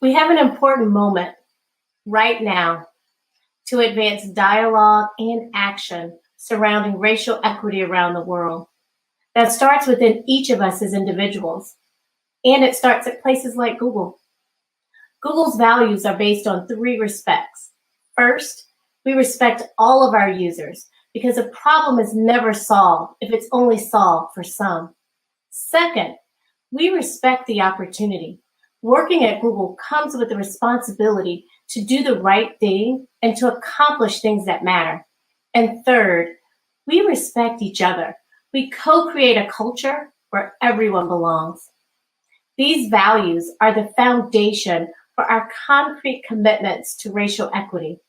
We have an important moment right now to advance dialogue and action surrounding racial equity around the world. That starts within each of us as individuals, and it starts at places like Google. Google's values are based on three respects. First, we respect all of our users because a problem is never solved if it's only solved for some. Second, we respect the opportunity. Working at Google comes with the responsibility to do the right thing and to accomplish things that matter. And third, we respect each other. We co-create a culture where everyone belongs. These values are the foundation for our concrete commitments to racial equity,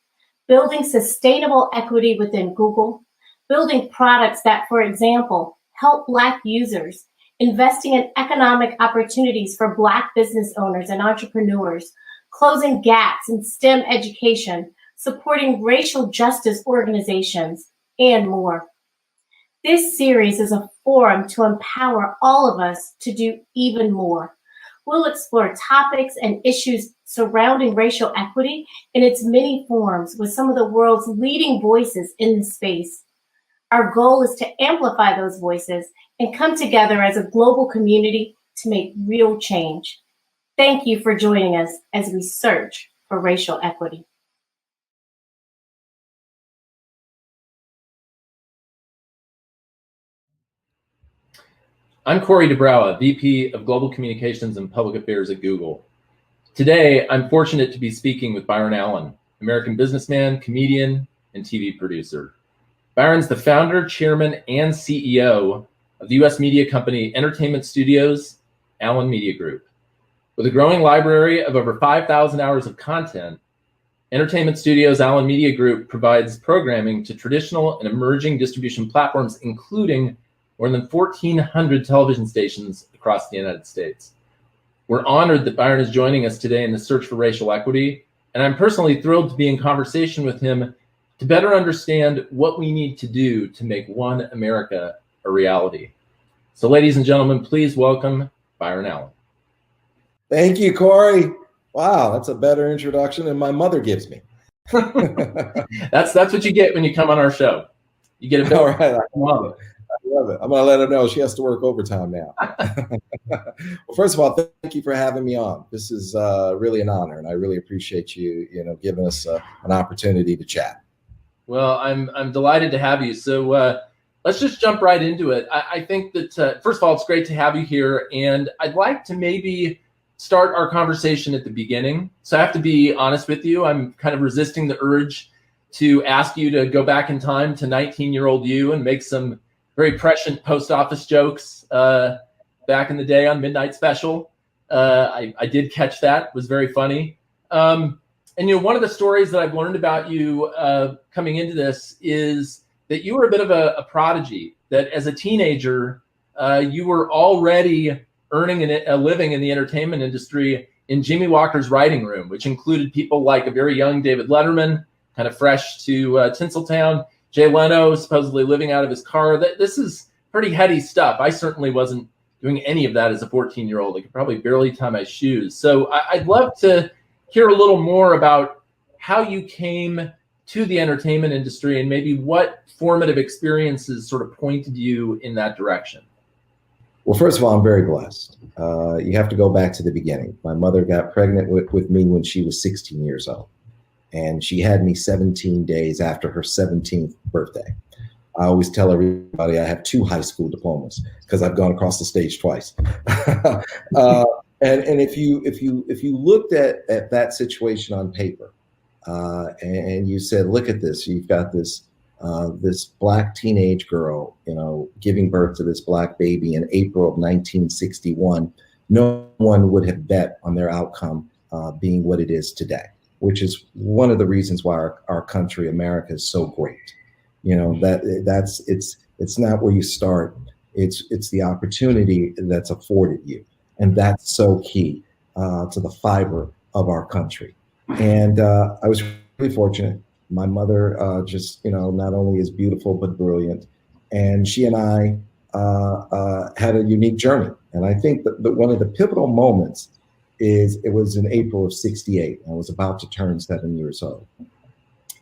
building sustainable equity within Google, building products that, for example, help Black users, investing in economic opportunities for Black business owners and entrepreneurs, closing gaps in STEM education, supporting racial justice organizations, and more. This series is a forum to empower all of us to do even more. We'll explore topics and issues surrounding racial equity in its many forms with some of the world's leading voices in this space. Our goal is to amplify those voices and come together as a global community to make real change. Thank you for joining us as we search for racial equity. I'm Corey DeBrowa, VP of Global Communications and Public Affairs at Google. Today, I'm fortunate to be speaking with Byron Allen, American businessman, comedian, and TV producer. Byron's the founder, chairman, and CEO of the US media company Entertainment Studios, Allen Media Group. With a growing library of over 5,000 hours of content, Entertainment Studios, Allen Media Group provides programming to traditional and emerging distribution platforms, including more than 1,400 television stations across the United States. We're honored that Byron is joining us today in the search for racial equity, and I'm personally thrilled to be in conversation with him to better understand what we need to do to make One America a reality. So ladies and gentlemen, please welcome Byron Allen. Thank you, Corey. Wow, that's a better introduction than my mother gives me. That's what you get when you come on our show. You get a better. All right, I love it. I love it. I'm going to let her know she has to work overtime now. Well, first of all, thank you for having me on. This is really an honor, and I really appreciate you, giving us an opportunity to chat. Well, I'm delighted to have you. So let's just jump right into it. I think that first of all, it's great to have you here, and I'd like to maybe start our conversation at the beginning. So I have to be honest with you. I'm kind of resisting the urge to ask you to go back in time to 19-year-old you and make some very prescient post office jokes back in the day on Midnight Special. I did catch that. It was very funny. And one of the stories that I've learned about you coming into this is that you were a bit of a prodigy, that as a teenager, you were already earning a living in the entertainment industry in Jimmy Walker's writing room, which included people like a very young David Letterman, kind of fresh to Tinseltown, Jay Leno supposedly living out of his car. This is pretty heady stuff. I certainly wasn't doing any of that as a 14-year-old. I could probably barely tie my shoes. So I'd love to hear a little more about how you came to the entertainment industry and maybe what formative experiences sort of pointed you in that direction. Well, first of all, I'm very blessed. You have to go back to the beginning. My mother got pregnant with me when she was 16 years old. And she had me 17 days after her 17th birthday. I always tell everybody I have 2 high school diplomas because I've gone across the stage twice. And if you looked at that situation on paper and you said, look at this, you've got this Black teenage girl, giving birth to this Black baby in April of 1961, no one would have bet on their outcome being what it is today, which is one of the reasons why our country, America, is so great. It's not where you start. It's the opportunity that's afforded you. And that's so key to the fiber of our country. And I was really fortunate. My mother just, not only is beautiful, but brilliant. And she and I had a unique journey. And I think that one of the pivotal moments it was in April of '68. I was about to turn 7 years old.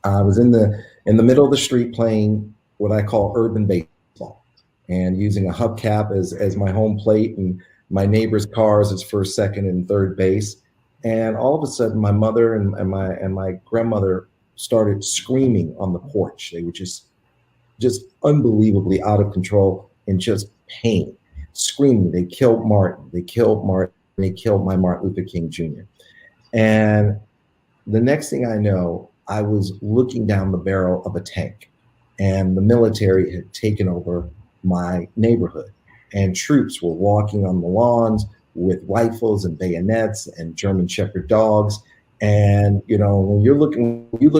I was in the middle of the street playing what I call urban baseball, and using a hubcap as my home plate, and my neighbor's cars as first, second, and third base. And all of a sudden, my mother and my grandmother started screaming on the porch. They were just unbelievably out of control and just pain, screaming. They killed Martin. They killed Martin. They killed my Martin Luther King Jr. And the next thing I know, I was looking down the barrel of a tank, and the military had taken over my neighborhood, and troops were walking on the lawns with rifles and bayonets and German Shepherd dogs. And, you know, when you look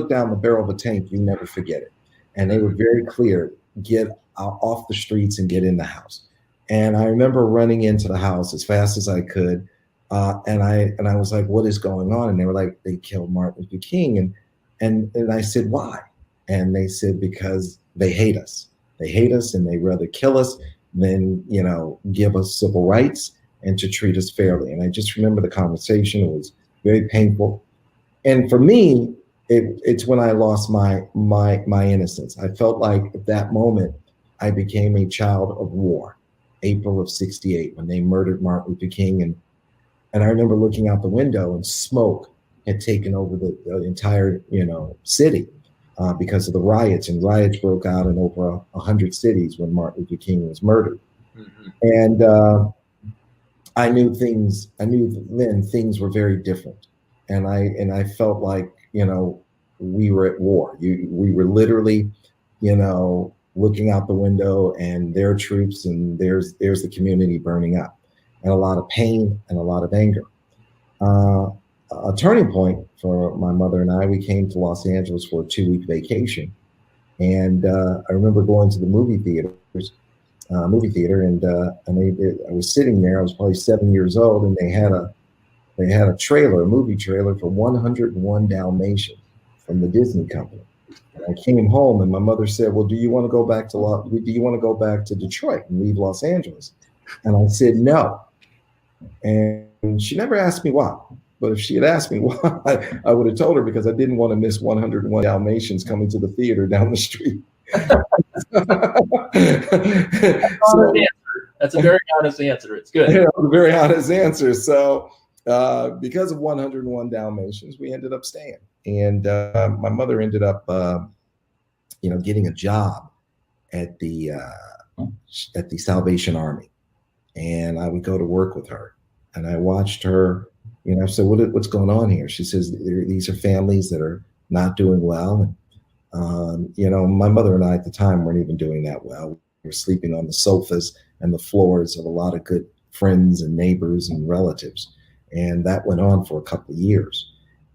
down the barrel of a tank, you never forget it. And they were very clear: get off the streets and get in the house. And I remember running into the house as fast as I could. And I was like, what is going on? And they were like, they killed Martin Luther King. And I said, why? And they said, because they hate us. They hate us, and they rather kill us than, you know, give us civil rights and to treat us fairly. And I just remember the conversation. It was very painful. And for me, it's when I lost my innocence. I felt like at that moment, I became a child of war. April of '68, when they murdered Martin Luther King. And I remember looking out the window, and smoke had taken over the entire, you know, city because of the riots. And riots broke out in over 100 cities when Martin Luther King was murdered. Mm-hmm. And I knew then things were very different. And I felt like, you know, we were at war. We were literally, you know, looking out the window, and there are troops, and there's the community burning up, and a lot of pain and a lot of anger. A turning point for my mother and I, we came to Los Angeles for a 2-week vacation. And I remember going to the movie theater, and I was sitting there. I was probably 7 years old, and they had a movie trailer for 101 Dalmatians from the Disney company. And I came home, and my mother said, well, do you want to go back to Detroit and leave Los Angeles? And I said, no. And she never asked me why. But if she had asked me why, I would have told her, because I didn't want to miss 101 Dalmatians coming to the theater down the street. That's a very honest answer. It's good. Yeah, a very honest answer. So because of 101 Dalmatians, we ended up staying. And my mother ended up, getting a job at the Salvation Army. And I would go to work with her. And I watched her, I said, what's going on here? She says, these are families that are not doing well. And, my mother and I at the time weren't even doing that well. We were sleeping on the sofas and the floors of a lot of good friends and neighbors and relatives. And that went on for a couple of years.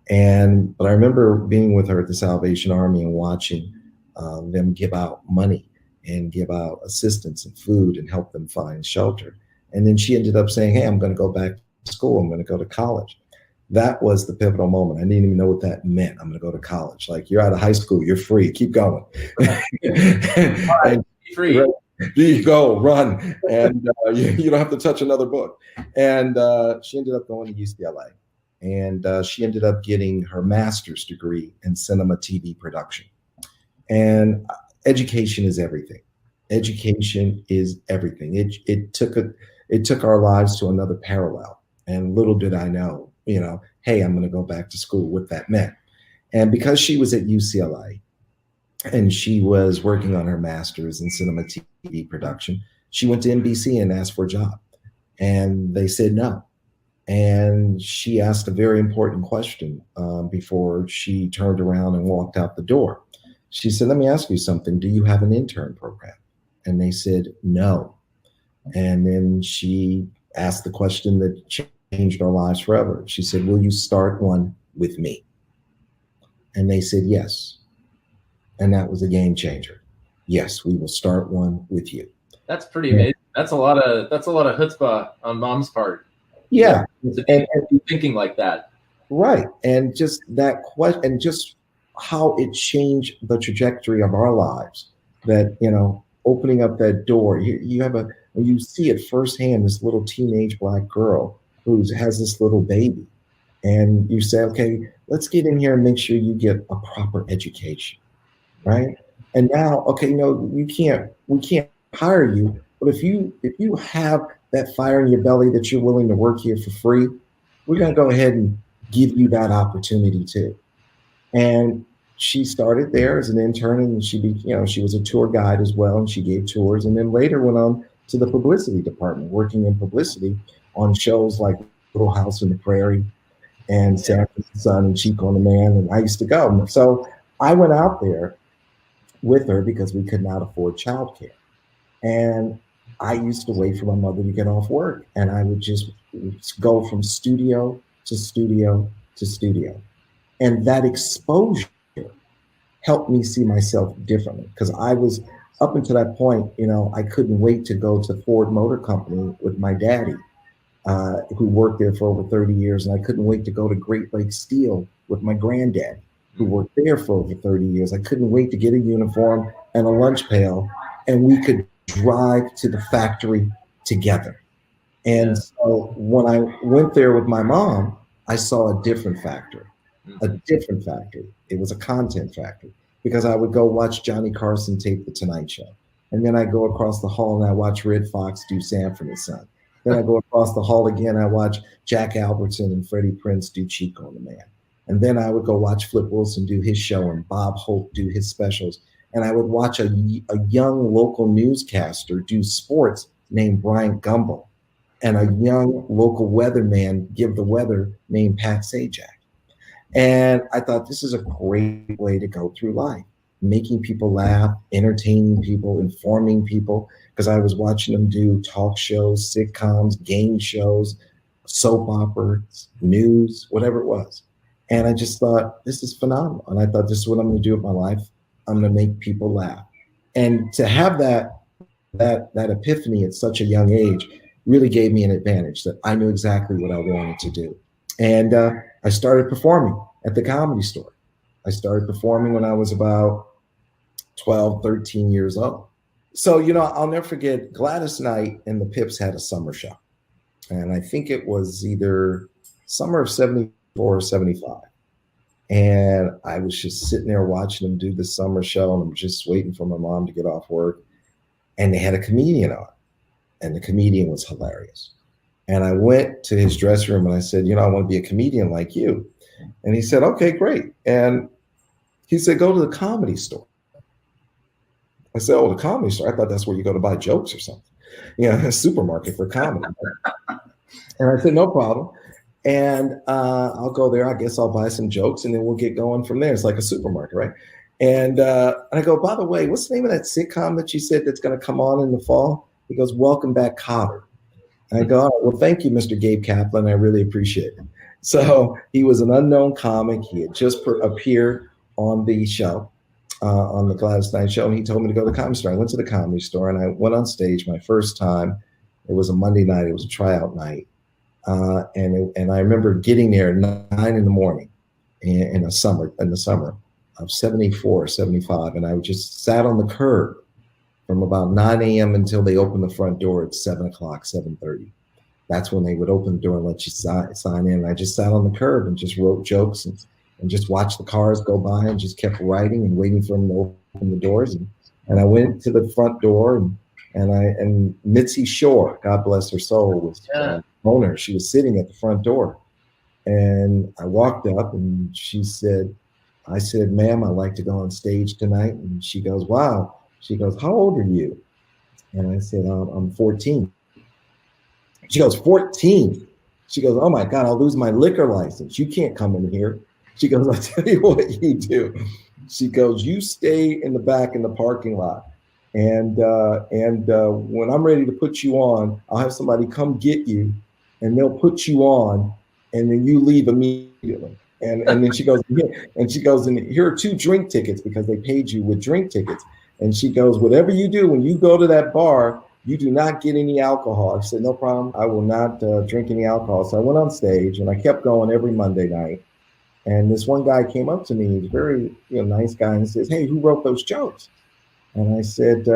But I remember being with her at the Salvation Army and watching them give out money and give out assistance and food and help them find shelter. And then she ended up saying, hey, I'm going to go back to school. I'm going to go to college. That was the pivotal moment. I didn't even know what that meant. I'm going to go to college. Like, you're out of high school. You're free. Keep going. Right. Free. Right, you go, run. And you don't have to touch another book. And she ended up going to UCLA. And she ended up getting her master's degree in cinema TV production. And education is everything. Education is everything. It took our lives to another parallel. And little did I know, hey, I'm going to go back to school, what that meant. And because she was at UCLA and she was working on her master's in cinema TV production, she went to NBC and asked for a job. And they said no. And she asked a very important question before she turned around and walked out the door. She said, let me ask you something. Do you have an intern program? And they said, no. And then she asked the question that changed our lives forever. She said, will you start one with me? And they said, yes. And that was a game changer. Yes, we will start one with you. That's pretty amazing. That's a lot of chutzpah on mom's part. Yeah. And thinking like that. Right. And just that question, and just how it changed the trajectory of our lives, that, opening up that door, you see it firsthand, this little teenage Black girl who has this little baby, and you say, okay, let's get in here and make sure you get a proper education, right? And now, okay, no, we can't hire you, but if you have that fire in your belly that you're willing to work here for free, we're going to go ahead and give you that opportunity too. And she started there as an intern, and she was a tour guide as well, and she gave tours, and then later went on to the publicity department, working in publicity on shows like Little House on the Prairie and Sanford and Son and Cheek on the Man, and I used to go. So I went out there with her because we could not afford childcare, and I used to wait for my mother to get off work, and I would just go from studio to studio to studio, and that exposure helped me see myself differently, because I was, up until that point, I couldn't wait to go to Ford Motor Company with my daddy, who worked there for over 30 years. And I couldn't wait to go to Great Lakes Steel with my granddad, who worked there for over 30 years. I couldn't wait to get a uniform and a lunch pail, and we could drive to the factory together. And so when I went there with my mom, I saw a different factory. It was a content factory, because I would go watch Johnny Carson tape The Tonight Show. And then I go across the hall and I watch Red Fox do Sanford and Son. Then I go across the hall again, I watch Jack Albertson and Freddie Prinze do Cheek on the Man. And then I would go watch Flip Wilson do his show and Bob Hope do his specials. And I would watch a young local newscaster do sports named Brian Gumbel, and a young local weatherman give the weather named Pat Sajak. And I thought, this is a great way to go through life, making people laugh, entertaining people, informing people, because I was watching them do talk shows, sitcoms, game shows, soap operas, news, whatever it was. And I just thought, this is phenomenal. And I thought, this is what I'm going to do with my life. I'm going to make people laugh. And to have that epiphany at such a young age really gave me an advantage, that I knew exactly what I wanted to do. And I started performing at the Comedy Store. I started performing when I was about 12, 13 years old. So, I'll never forget, Gladys Knight and the Pips had a summer show. And I think it was either summer of 74 or 75. And I was just sitting there watching them do the summer show, and I'm just waiting for my mom to get off work. And they had a comedian on, and the comedian was hilarious. And I went to his dressing room and I said, I want to be a comedian like you. And he said, okay, great. And he said, go to the Comedy Store. I said, oh, the Comedy Store? I thought that's where you go to buy jokes or something. A supermarket for comedy. And I said, no problem. And I'll go there. I guess I'll buy some jokes, and then we'll get going from there. It's like a supermarket, right? And I go, by the way, what's the name of that sitcom that you said that's going to come on in the fall? He goes, Welcome Back, Kotter. I go, all right, well, thank you, Mr. Gabe Kaplan. I really appreciate it. So he was an unknown comic. He had just appeared on the show, on the Gladys Knight show, and he told me to go to the Comedy Store. I went to the Comedy Store, and I went on stage my first time. It was a Monday night. It was a tryout night. And I remember getting there at 9 in the morning in the summer of 74, 75. And I just sat on the curb from about 9 a.m. until they opened the front door at 7 o'clock, 7:30. That's when they would open the door and let you sign in. And I just sat on the curb and just wrote jokes and just watched the cars go by and just kept writing and waiting for them to open the doors. And I went to the front door, and Mitzi Shore, God bless her soul, was the owner. She was sitting at the front door. And I walked up, and I said, ma'am, I'd like to go on stage tonight. And she goes, wow. She goes, how old are you? And I said, I'm 14. She goes, 14? She goes, oh my God, I'll lose my liquor license. You can't come in here. She goes, I'll tell you what you do. She goes, you stay in the back in the parking lot. And when I'm ready to put you on, I'll have somebody come get you, and they'll put you on, and then you leave immediately. And then she goes, and here are 2 drink tickets, because they paid you with drink tickets. And she goes, whatever you do, when you go to that bar, you do not get any alcohol. I said, no problem. I will not drink any alcohol. So I went on stage, and I kept going every Monday night. And this one guy came up to me. He's a very nice guy, and says, hey, who wrote those jokes? And I said,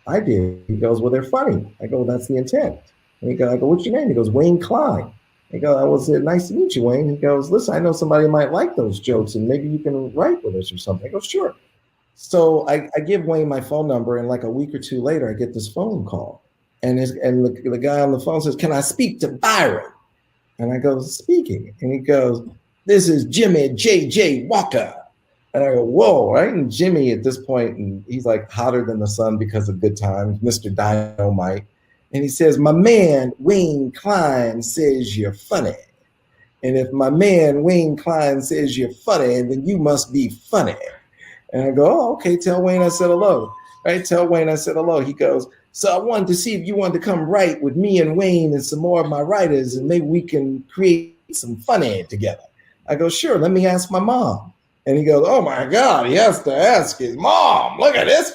I did. He goes, well, they're funny. I go, well, that's the intent. And I go, what's your name? He goes, Wayne Klein. He goes, I was nice to meet you, Wayne. He goes, listen, I know somebody might like those jokes and maybe you can write with us or something. I go, sure. So I give Wayne my phone number, and like a week or two later, I get this phone call. And the guy on the phone says, can I speak to Byron? And I go, speaking. And he goes, this is Jimmy J.J. Walker. And I go, whoa, right? And Jimmy at this point, and he's like hotter than the sun because of good times, Mr. Dynamite. And he says, my man, Wayne Klein, says you're funny. And if my man, Wayne Klein, says you're funny, then you must be funny. And I go, oh, okay, tell Wayne I said hello. Right? Tell Wayne I said hello. He goes, so I wanted to see if you wanted to come write with me and Wayne and some more of my writers, and maybe we can create some funny together. I go, sure, let me ask my mom. And he goes, oh my God, he has to ask his mom. Look at this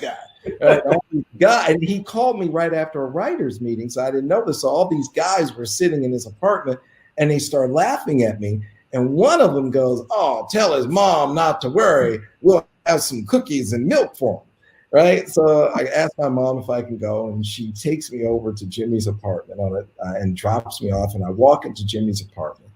guy. And he called me right after a writer's meeting, so I didn't know this. So all these guys were sitting in his apartment, and they started laughing at me. And one of them goes, oh, tell his mom not to worry. We'll have some cookies and milk for him. Right. So I asked my mom if I can go, and she takes me over to Jimmy's apartment and drops me off. And I walk into Jimmy's apartment,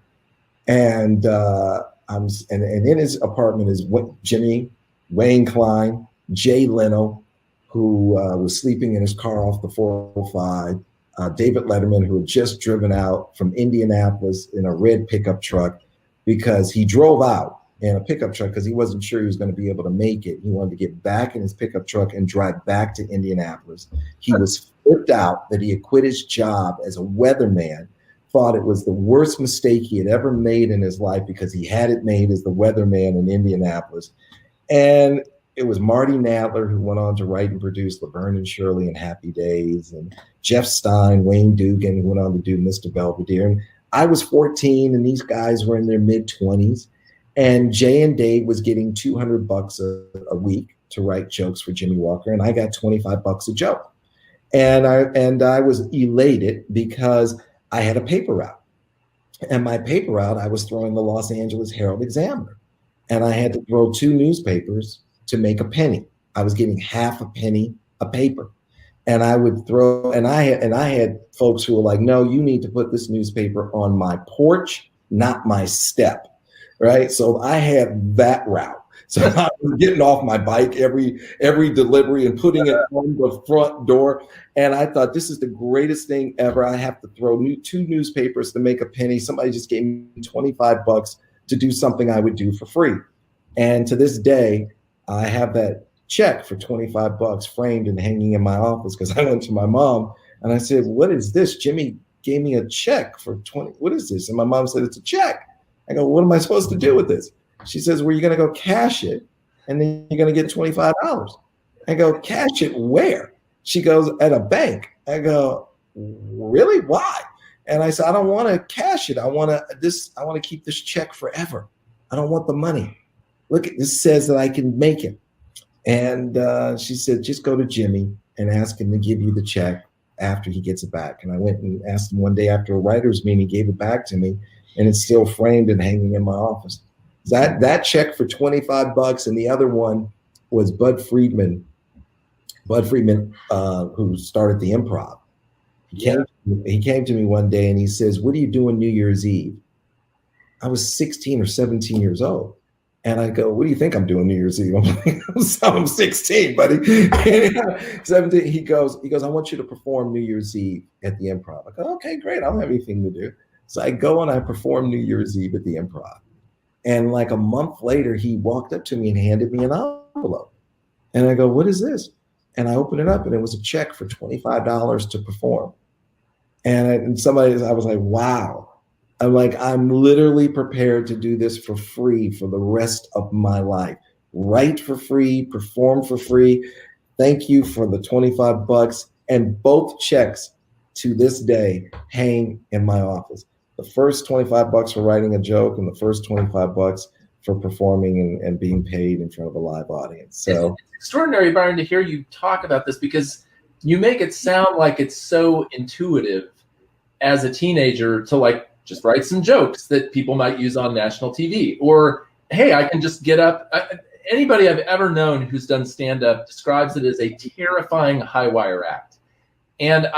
and in his apartment is Jimmy, Wayne Klein, Jay Leno, who was sleeping in his car off the 405, David Letterman, who had just driven out from Indianapolis in a red pickup truck because he drove out in a pickup truck because he wasn't sure he was going to be able to make it. He wanted to get back in his pickup truck and drive back to Indianapolis. He was flipped out that he had quit his job as a weatherman, thought it was the worst mistake he had ever made in his life because he had it made as the weatherman in Indianapolis. And it was Marty Nadler, who went on to write and produce Laverne and Shirley and Happy Days, and Jeff Stein, Wayne Dugan, who went on to do Mr. Belvedere. And I was 14, and these guys were in their mid-20s. And Jay and Dave was getting $200 a week to write jokes for Jimmy Walker, and I got $25 a joke. And I was elated because I had a paper route. And my paper route, I was throwing the Los Angeles Herald Examiner. And I had to throw 2 newspapers to make a penny. I was getting half a penny a paper. And I would throw, and I had folks who were like, no, you need to put this newspaper on my porch, not my step. Right. So I had that route. So I was getting off my bike every delivery and putting it on the front door. And I thought, this is the greatest thing ever. I have to throw 2 newspapers to make a penny. Somebody just gave me $25 to do something I would do for free. And to this day, I have that check for $25 framed and hanging in my office because I went to my mom and I said, what is this? Jimmy gave me a check for 20. What is this? And my mom said, it's a check. I go, what am I supposed to do with this? She says, well, you're going to go cash it, and then you're going to get $25. I go, cash it where? She goes, at a bank. I go, really? Why? And I said, I don't want to cash it. I want to keep this check forever. I don't want the money. Look, this says that I can make it. And she said, just go to Jimmy and ask him to give you the check after he gets it back. And I went and asked him one day after a writer's meeting, he gave it back to me. And it's still framed and hanging in my office. That check for $25, and the other one was Bud Friedman, who started the Improv. He came to me one day and he says, what do you do on New Year's Eve? I was 16 or 17 years old. And I go, what do you think I'm doing New Year's Eve? I'm like, I'm 16, buddy. 17. He goes, I want you to perform New Year's Eve at the Improv. I go, okay, great. I don't have anything to do. So I go and I perform New Year's Eve at the Improv. And like a month later, he walked up to me and handed me an envelope. And I go, what is this? And I opened it up, and it was a check for $25 to perform. And I was like, wow. I'm like, I'm literally prepared to do this for free for the rest of my life. Write for free, perform for free. Thank you for the $25. And both checks to this day hang in my office. The first $25 for writing a joke, and the first $25 for performing and being paid in front of a live audience. So it's extraordinary, Byron, to hear you talk about this, because you make it sound like it's so intuitive as a teenager to like just write some jokes that people might use on national TV, or hey, I can just get up. Anybody I've ever known who's done stand-up describes it as a terrifying high wire act. And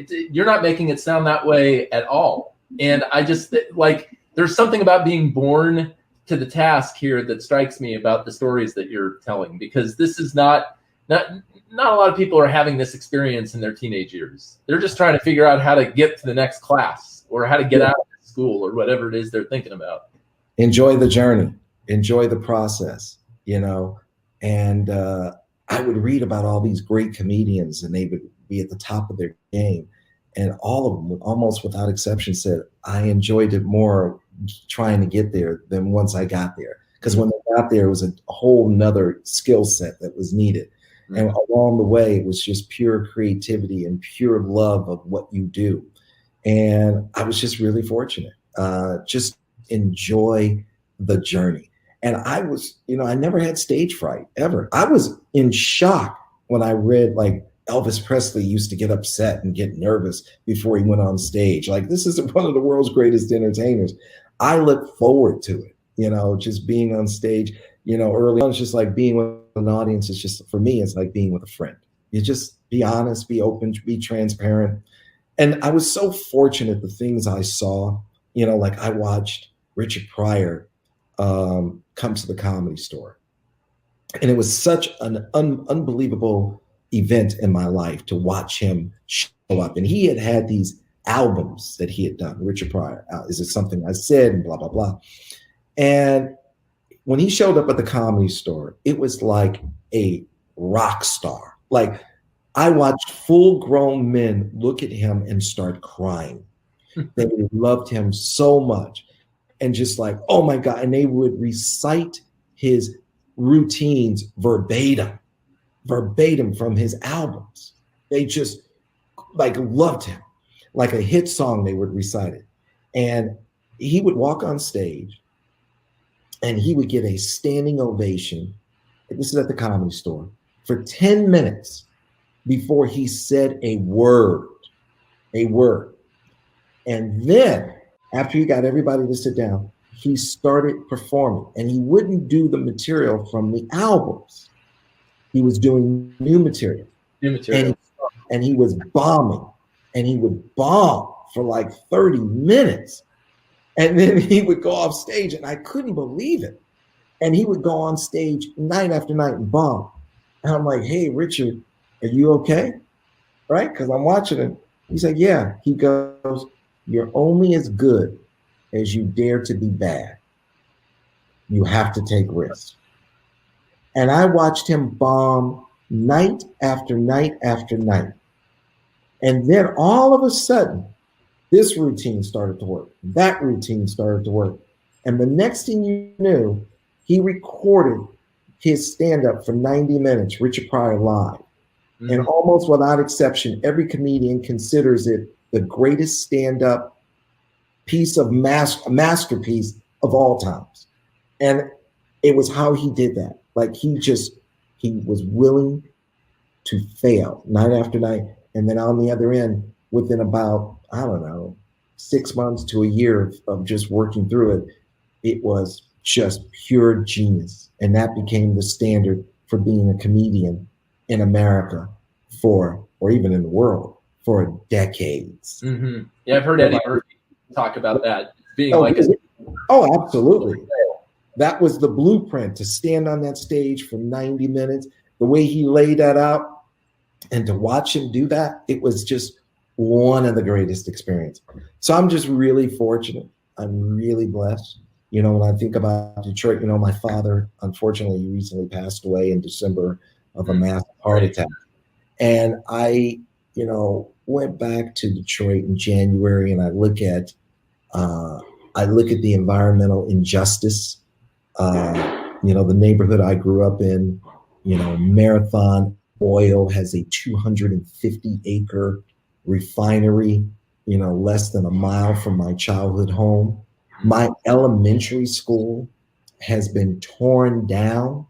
you're not making it sound that way at all. And I just like, there's something about being born to the task here that strikes me about the stories that you're telling, because this is not a lot of people are having this experience in their teenage years. They're just trying to figure out how to get to the next class or how to get out of school or whatever it is they're thinking about. Enjoy the journey, enjoy the process, you know. And I would read about all these great comedians, and they would be at the top of their game. And all of them, almost without exception, said, I enjoyed it more trying to get there than once I got there. Because when they got there, it was a whole nother skill set that was needed. Mm-hmm. And along the way, it was just pure creativity and pure love of what you do. And I was just really fortunate. Just enjoy the journey. And I was, you know, I never had stage fright ever. I was in shock when I read, like, Elvis Presley used to get upset and get nervous before he went on stage. Like, this is one of the world's greatest entertainers. I look forward to it, you know, just being on stage, you know, early on. It's just like being with an audience. It's just, for me, it's like being with a friend. You just be honest, be open, be transparent. And I was so fortunate, the things I saw, you know, like I watched Richard Pryor come to the Comedy Store. And it was such an unbelievable event in my life to watch him show up. And he had these albums that he had done, Richard Pryor, Is It Something I Said, and blah, blah, blah. And when he showed up at the Comedy Store, it was like a rock star. Like, I watched full-grown men look at him and start crying. They loved him so much. And just like, oh my God. And they would recite his routines verbatim from his albums. They just like loved him. Like a hit song, they would recite it. And he would walk on stage and he would get a standing ovation. This is at the Comedy Store for 10 minutes before he said a word. And then after he got everybody to sit down, he started performing, and he wouldn't do the material from the albums. He was doing new material. And he was bombing, and he would bomb for like 30 minutes. And then he would go off stage, and I couldn't believe it. And he would go on stage night after night and bomb. And I'm like, hey, Richard, are you okay? Right? Because I'm watching him. He's like, yeah. He goes, you're only as good as you dare to be bad. You have to take risks. And I watched him bomb night after night after night. And then all of a sudden, this routine started to work. That routine started to work. And the next thing you knew, he recorded his stand-up for 90 minutes, Richard Pryor Live. Mm-hmm. And almost without exception, every comedian considers it the greatest stand-up piece of masterpiece of all times. And it was how he did that. Like, he was willing to fail night after night. And then on the other end, within about, I don't know, 6 months to a year of just working through it, it was just pure genius. And that became the standard for being a comedian in America or even in the world for decades. Mm-hmm. Yeah, I've heard Eddie Murphy talk about that being absolutely. That was the blueprint, to stand on that stage for 90 minutes, the way he laid that out, and to watch him do that, it was just one of the greatest experiences. So I'm just really fortunate. I'm really blessed. You know, when I think about Detroit, you know, my father, unfortunately, recently passed away in December of a massive heart attack. And I, you know, went back to Detroit in January, and I look at the environmental injustice. You know, the neighborhood I grew up in, you know, Marathon Oil has a 250-acre refinery, you know, less than a mile from my childhood home. My elementary school has been torn down,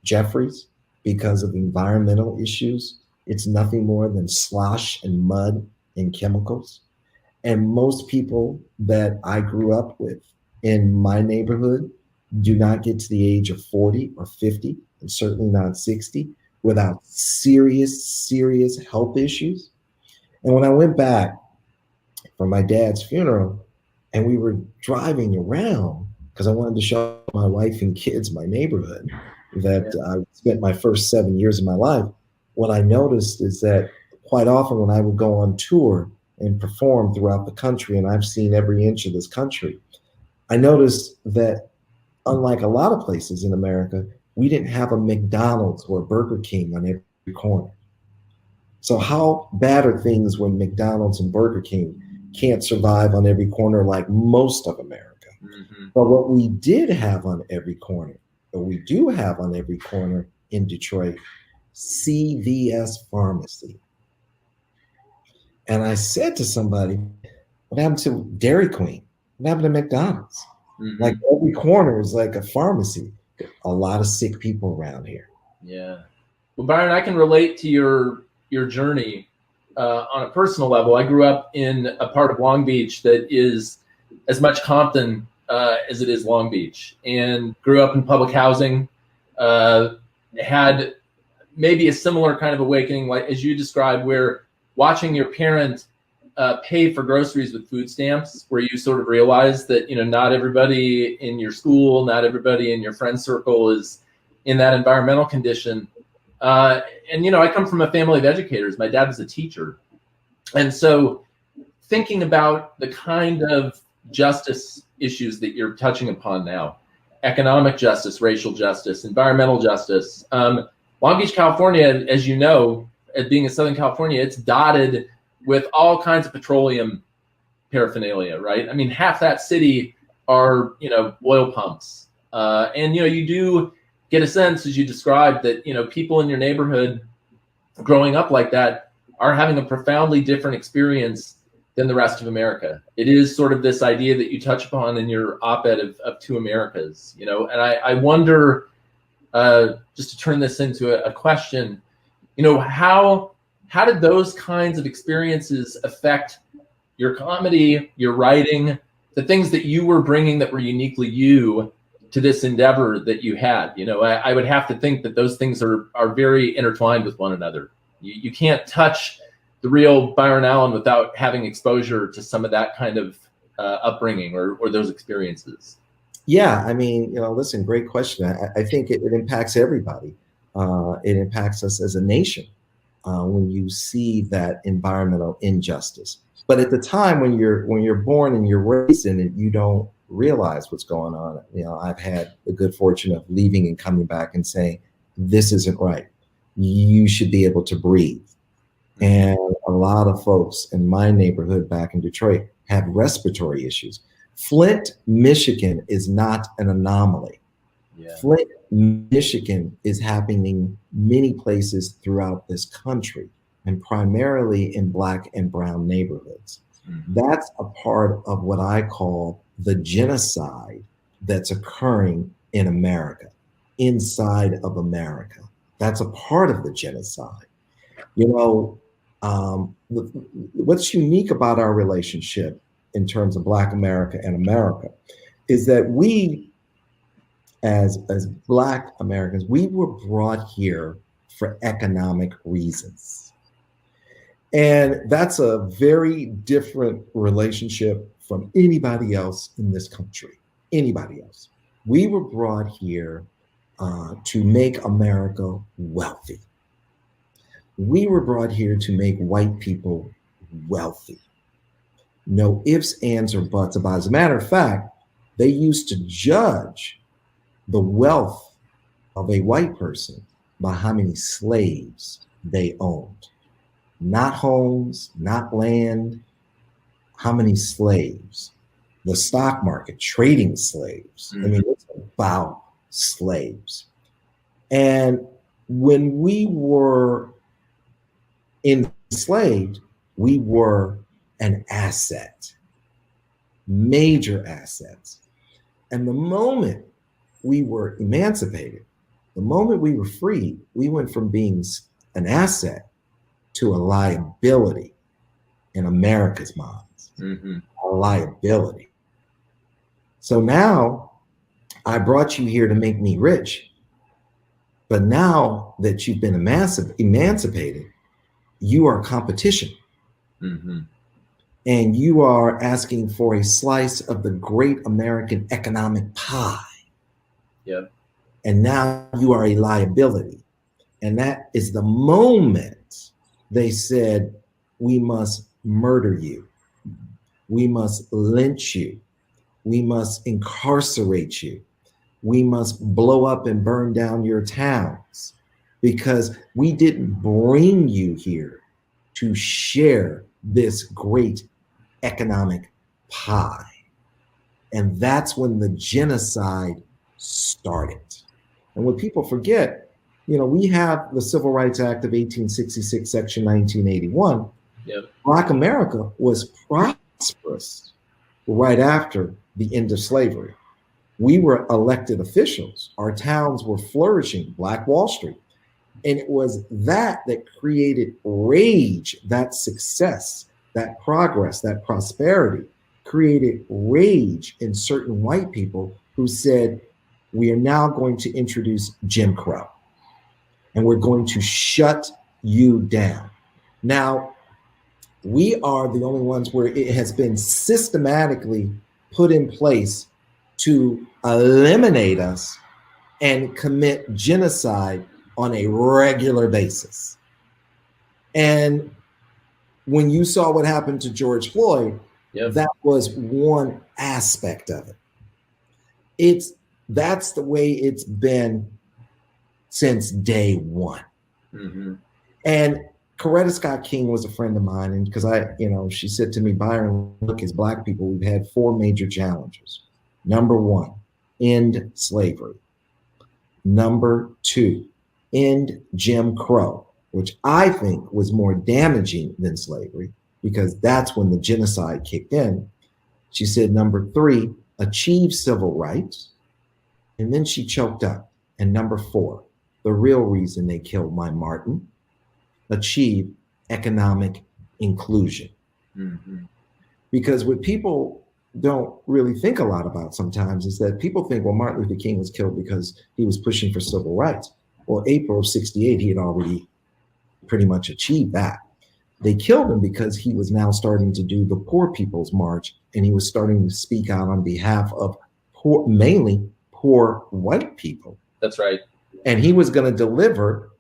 Jeffries, because of environmental issues. It's nothing more than slosh and mud and chemicals. And most people that I grew up with in my neighborhood do not get to the age of 40 or 50, and certainly not 60, without serious health issues. And when I went back for my dad's funeral, And we were driving around because I wanted to show my wife and kids my neighborhood that I spent my first 7 years of my life. What I noticed is that quite often when I would go on tour and perform throughout the country, and I've seen every inch of this country, I noticed that unlike a lot of places in America, we didn't have a McDonald's or a Burger King on every corner. So how bad are things when McDonald's and Burger King can't survive on every corner like most of America? Mm-hmm. But what we did have on every corner, or we do have on every corner in Detroit, CVS Pharmacy. And I said to somebody, what happened to Dairy Queen? What happened to McDonald's? Mm-hmm. Like every corner is like a pharmacy. A lot of sick people around here. Yeah. Well, Byron, I can relate to your journey on a personal level. I grew up in a part of Long Beach that is as much Compton as it is Long Beach, and grew up in public housing. Had maybe a similar kind of awakening, like as you described, where watching your parent pay for groceries with food stamps, where you sort of realize that, not everybody in your school, not everybody in your friend circle is in that environmental condition. And I come from a family of educators. My dad was a teacher. And so thinking about the kind of justice issues that you're touching upon now, economic justice, racial justice, environmental justice, Long Beach, California, as you know, as being in Southern California, it's dotted with all kinds of petroleum paraphernalia, right? I mean, half that city are, oil pumps. And, you do get a sense, as you described, that, people in your neighborhood growing up like that are having a profoundly different experience than the rest of America. It is sort of this idea that you touch upon in your op-ed of Two Americas, and I wonder, just to turn this into a question, how did those kinds of experiences affect your comedy, your writing, the things that you were bringing that were uniquely you to this endeavor that you had? I would have to think that those things are very intertwined with one another. You can't touch the real Byron Allen without having exposure to some of that kind of upbringing or those experiences. Yeah, I mean, listen, great question. I think it impacts everybody. It impacts us as a nation when you see that environmental injustice. But at the time when you're born and you're raised in it, you don't realize what's going on. I've had the good fortune of leaving and coming back and saying, this isn't right. You should be able to breathe. And a lot of folks in my neighborhood back in Detroit have respiratory issues. Flint, Michigan is not an anomaly. Yeah. Flint, Michigan is happening many places throughout this country, and primarily in Black and brown neighborhoods. Mm-hmm. That's a part of what I call the genocide that's occurring in America, inside of America. That's a part of the genocide. What's unique about our relationship in terms of Black America and America is that we, as Black Americans, we were brought here for economic reasons. And that's a very different relationship from anybody else in this country, anybody else. We were brought here to make America wealthy. We were brought here to make white people wealthy. No ifs, ands, or buts about it. As a matter of fact, they used to judge the wealth of a white person by how many slaves they owned. Not homes, not land, how many slaves. The stock market, trading slaves. Mm-hmm. I mean, it's about slaves. And when we were enslaved, we were an asset, major assets. And the moment we were emancipated, the moment we were freed, we went from being an asset to a liability in America's minds. Mm-hmm. A liability. So now I brought you here to make me rich. But now that you've been emancipated, you are competition. Mm-hmm. and you are asking for a slice of the great American economic pie. Yep. And now you are a liability. And that is the moment they said, we must murder you. We must lynch you. We must incarcerate you. We must blow up and burn down your towns, because we didn't bring you here to share this great economic pie. And that's when the genocide started. And what people forget, we have the Civil Rights Act of 1866, Section 1981. Yep. Black America was prosperous right after the end of slavery. We were elected officials. Our towns were flourishing, Black Wall Street. And it was that created rage, that success, that progress, that prosperity created rage in certain white people who said, we are now going to introduce Jim Crow, and we're going to shut you down. Now, we are the only ones where it has been systematically put in place to eliminate us and commit genocide on a regular basis. And when you saw what happened to George Floyd, yep, that was one aspect of it. That's the way it's been since day one. Mm-hmm. And Coretta Scott King was a friend of mine, and because she said to me, Byron, look, as Black people, we've had 4 major challenges. Number 1, end slavery. Number 2, end Jim Crow, which I think was more damaging than slavery, because that's when the genocide kicked in. She said, number 3, achieve civil rights. And then she choked up. And number 4, the real reason they killed my Martin, achieve economic inclusion. Mm-hmm. Because what people don't really think a lot about sometimes is that people think, well, Martin Luther King was killed because he was pushing for civil rights. Well, April of '68, he had already pretty much achieved that. They killed him because he was now starting to do the Poor People's March, and he was starting to speak out on behalf of mainly poor white people. That's right. And he was going to deliver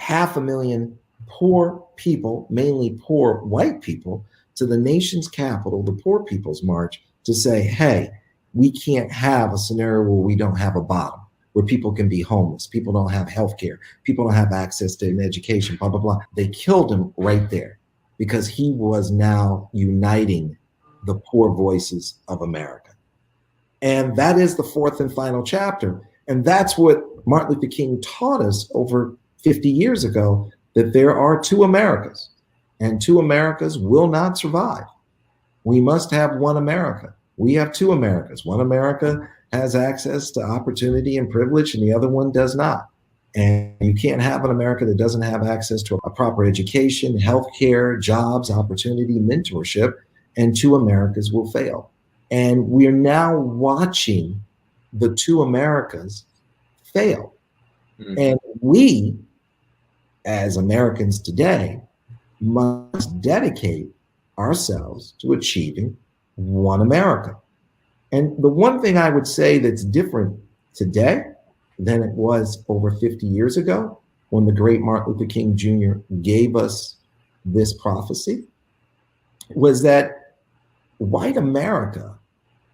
500,000 poor people, mainly poor white people, to the nation's capital, the Poor People's March, to say, hey, we can't have a scenario where we don't have a bottom, where people can be homeless, people don't have health care, people don't have access to an education, blah, blah, blah. They killed him right there because he was now uniting the poor voices of America. And that is the 4th and final chapter. And that's what Martin Luther King taught us over 50 years ago, that there are 2 Americas, and 2 Americas will not survive. We must have 1 America. We have 2 Americas. 1 America has access to opportunity and privilege, and the other one does not. And you can't have an America that doesn't have access to a proper education, healthcare, jobs, opportunity, mentorship, and 2 Americas will fail. And we're now watching the 2 Americas fail. Mm-hmm. And we, as Americans today, must dedicate ourselves to achieving 1 America. And the one thing I would say that's different today than it was over 50 years ago, when the great Martin Luther King Jr. gave us this prophecy, was that white America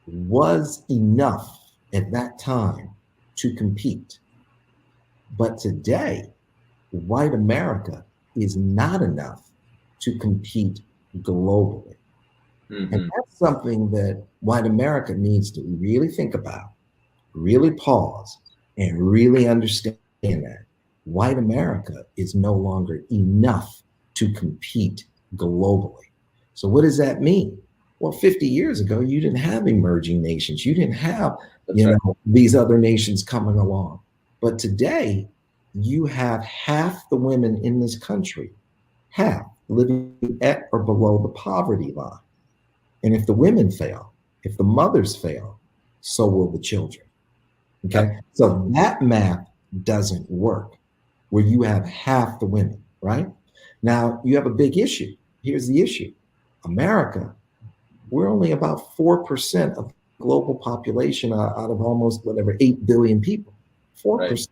was enough at that time to compete. But today, white America is not enough to compete globally. Mm-hmm. And that's something that white America needs to really think about, really pause, and really understand that white America is no longer enough to compete globally. So what does that mean? Well, 50 years ago, you didn't have emerging nations. You didn't have these other nations coming along. But today, you have half the women in this country, half, living at or below the poverty line. And if the women fail, if the mothers fail, so will the children. Okay? So that math doesn't work where you have half the women, right? Now, you have a big issue. Here's the issue. America, we're only about 4% of global population out of almost 8 billion people. 4%. Right.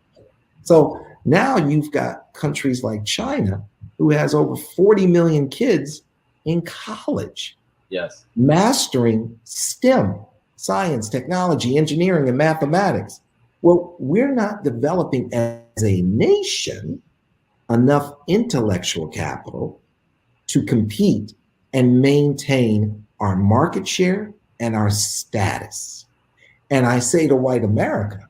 So now you've got countries like China, who has over 40 million kids in college. Yes. Mastering STEM, science, technology, engineering, and mathematics. Well, we're not developing as a nation enough intellectual capital to compete and maintain our market share and our status. And I say to white America,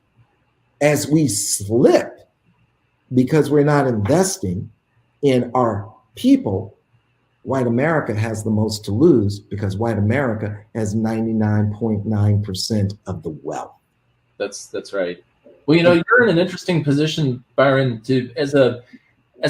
as we slip because we're not investing in our people, white America has the most to lose because white America has 99.9% of the wealth. That's right. Well, you're in an interesting position, Byron, as a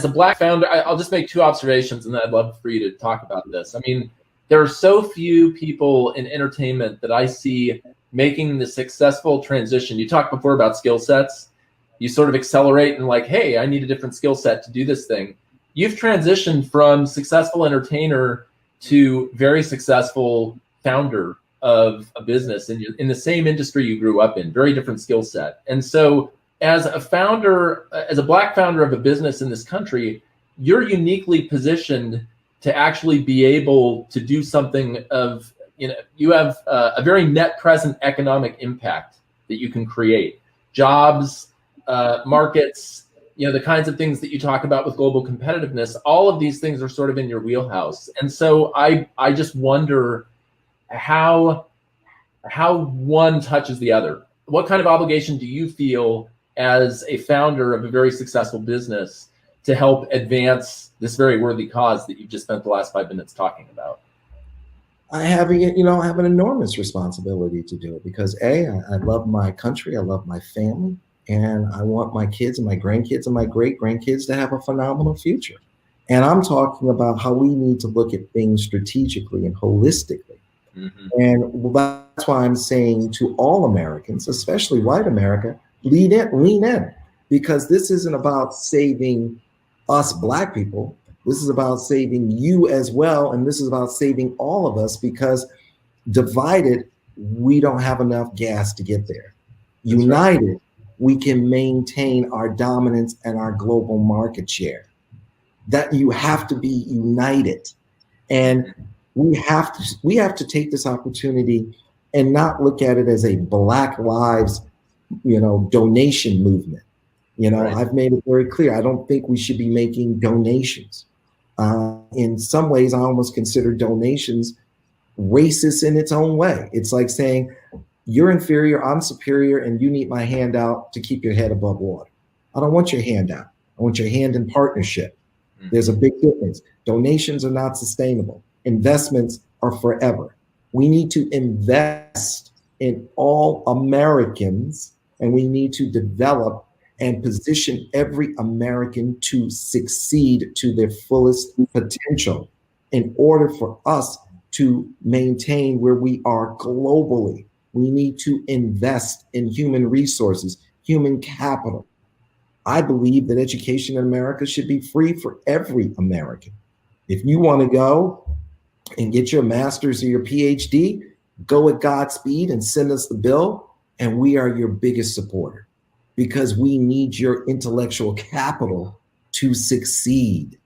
Black founder. I'll just make two observations, and then I'd love for you to talk about this. I mean, there are so few people in entertainment that I see making the successful transition. You talked before about skill sets. You sort of accelerate and like, hey, I need a different skill set to do this thing. You've transitioned from successful entertainer to very successful founder of a business in the same industry you grew up in, very different skill set. And so as a founder, as a Black founder of a business in this country, you're uniquely positioned to actually be able to do something of, you have a very net present economic impact that you can create. Jobs, markets, the kinds of things that you talk about with global competitiveness, all of these things are sort of in your wheelhouse. And so I just wonder how one touches the other. What kind of obligation do you feel as a founder of a very successful business to help advance this very worthy cause that you've just spent the last 5 minutes talking about? I have an enormous responsibility to do it because I love my country, I love my family, and I want my kids and my grandkids and my great grandkids to have a phenomenal future. And I'm talking about how we need to look at things strategically and holistically. Mm-hmm. And that's why I'm saying to all Americans, especially white America, lean in, because this isn't about saving us Black people. This is about saving you as well. And this is about saving all of us, because divided, we don't have enough gas to get there. That's united, right. We can maintain our dominance and our global market share. That you have to be united. And we have to take this opportunity and not look at it as a Black Lives, donation movement. Right. I've made it very clear. I don't think we should be making donations. In some ways, I almost consider donations racist in its own way. It's like saying, you're inferior, I'm superior, and you need my handout to keep your head above water. I don't want your handout. I want your hand in partnership. Mm-hmm. There's a big difference. Donations are not sustainable. Investments are forever. We need to invest in all Americans, and we need to develop and position every American to succeed to their fullest potential in order for us to maintain where we are globally. We need to invest in human resources, human capital. I believe that education in America should be free for every American. If you want to go and get your master's or your PhD, go at Godspeed and send us the bill, and we are your biggest supporter, because we need your intellectual capital to succeed.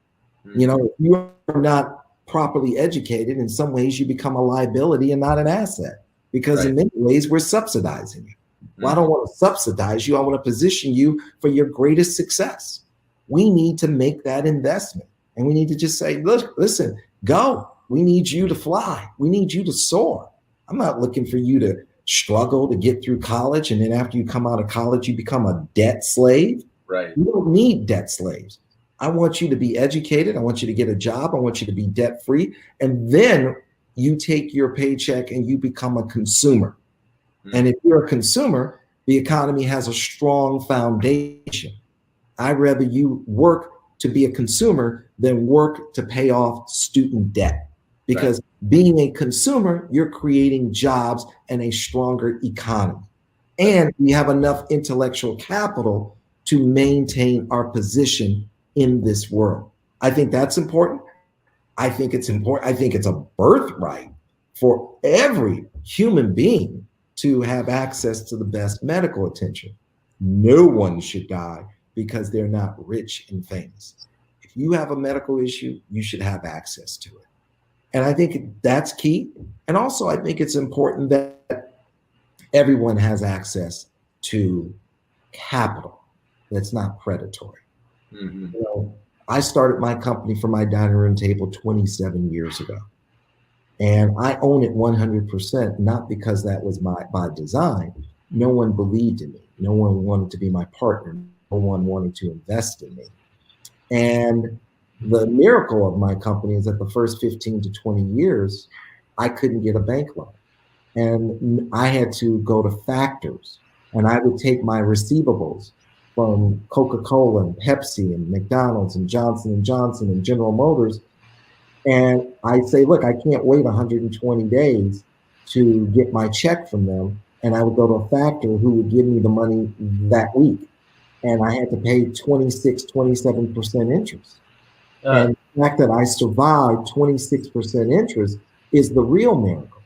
If you are not properly educated, in some ways you become a liability and not an asset, because right. In many ways we're subsidizing you. Well, I don't want to subsidize you. I want to position you for your greatest success. We need to make that investment, and we need to just say, look, listen, go. We need you to fly. We need you to soar. I'm not looking for you to struggle to get through college, and then after you come out of college, you become a debt slave. Right. You don't need debt slaves. I want you to be educated. I want you to get a job. I want you to be debt free. And then you take your paycheck and you become a consumer. Mm-hmm. And if you're a consumer, the economy has a strong foundation. I'd rather you work to be a consumer than work to pay off student debt. Because right. Being a consumer, you're creating jobs and a stronger economy. And we have enough intellectual capital to maintain our position in this world. I think that's important. I think it's important. I think it's a birthright for every human being to have access to the best medical attention. No one should die because they're not rich and famous. If you have a medical issue, you should have access to it. And I think that's key. And also, I think it's important that everyone has access to capital that's not predatory. Mm-hmm. You know, I started my company from my dining room table 27 years ago. And I own it 100%, not because that was by design. No one believed in me. No one wanted to be my partner. No one wanted to invest in me. And the miracle of my company is that the first 15 to 20 years, I couldn't get a bank loan. And I had to go to factors, and I would take my receivables from Coca-Cola and Pepsi and McDonald's and Johnson & Johnson and General Motors. And I'd say, look, I can't wait 120 days to get my check from them. And I would go to a factor who would give me the money that week. And I had to pay 26, 27% interest. And the fact that I survived 26% interest is the real miracle.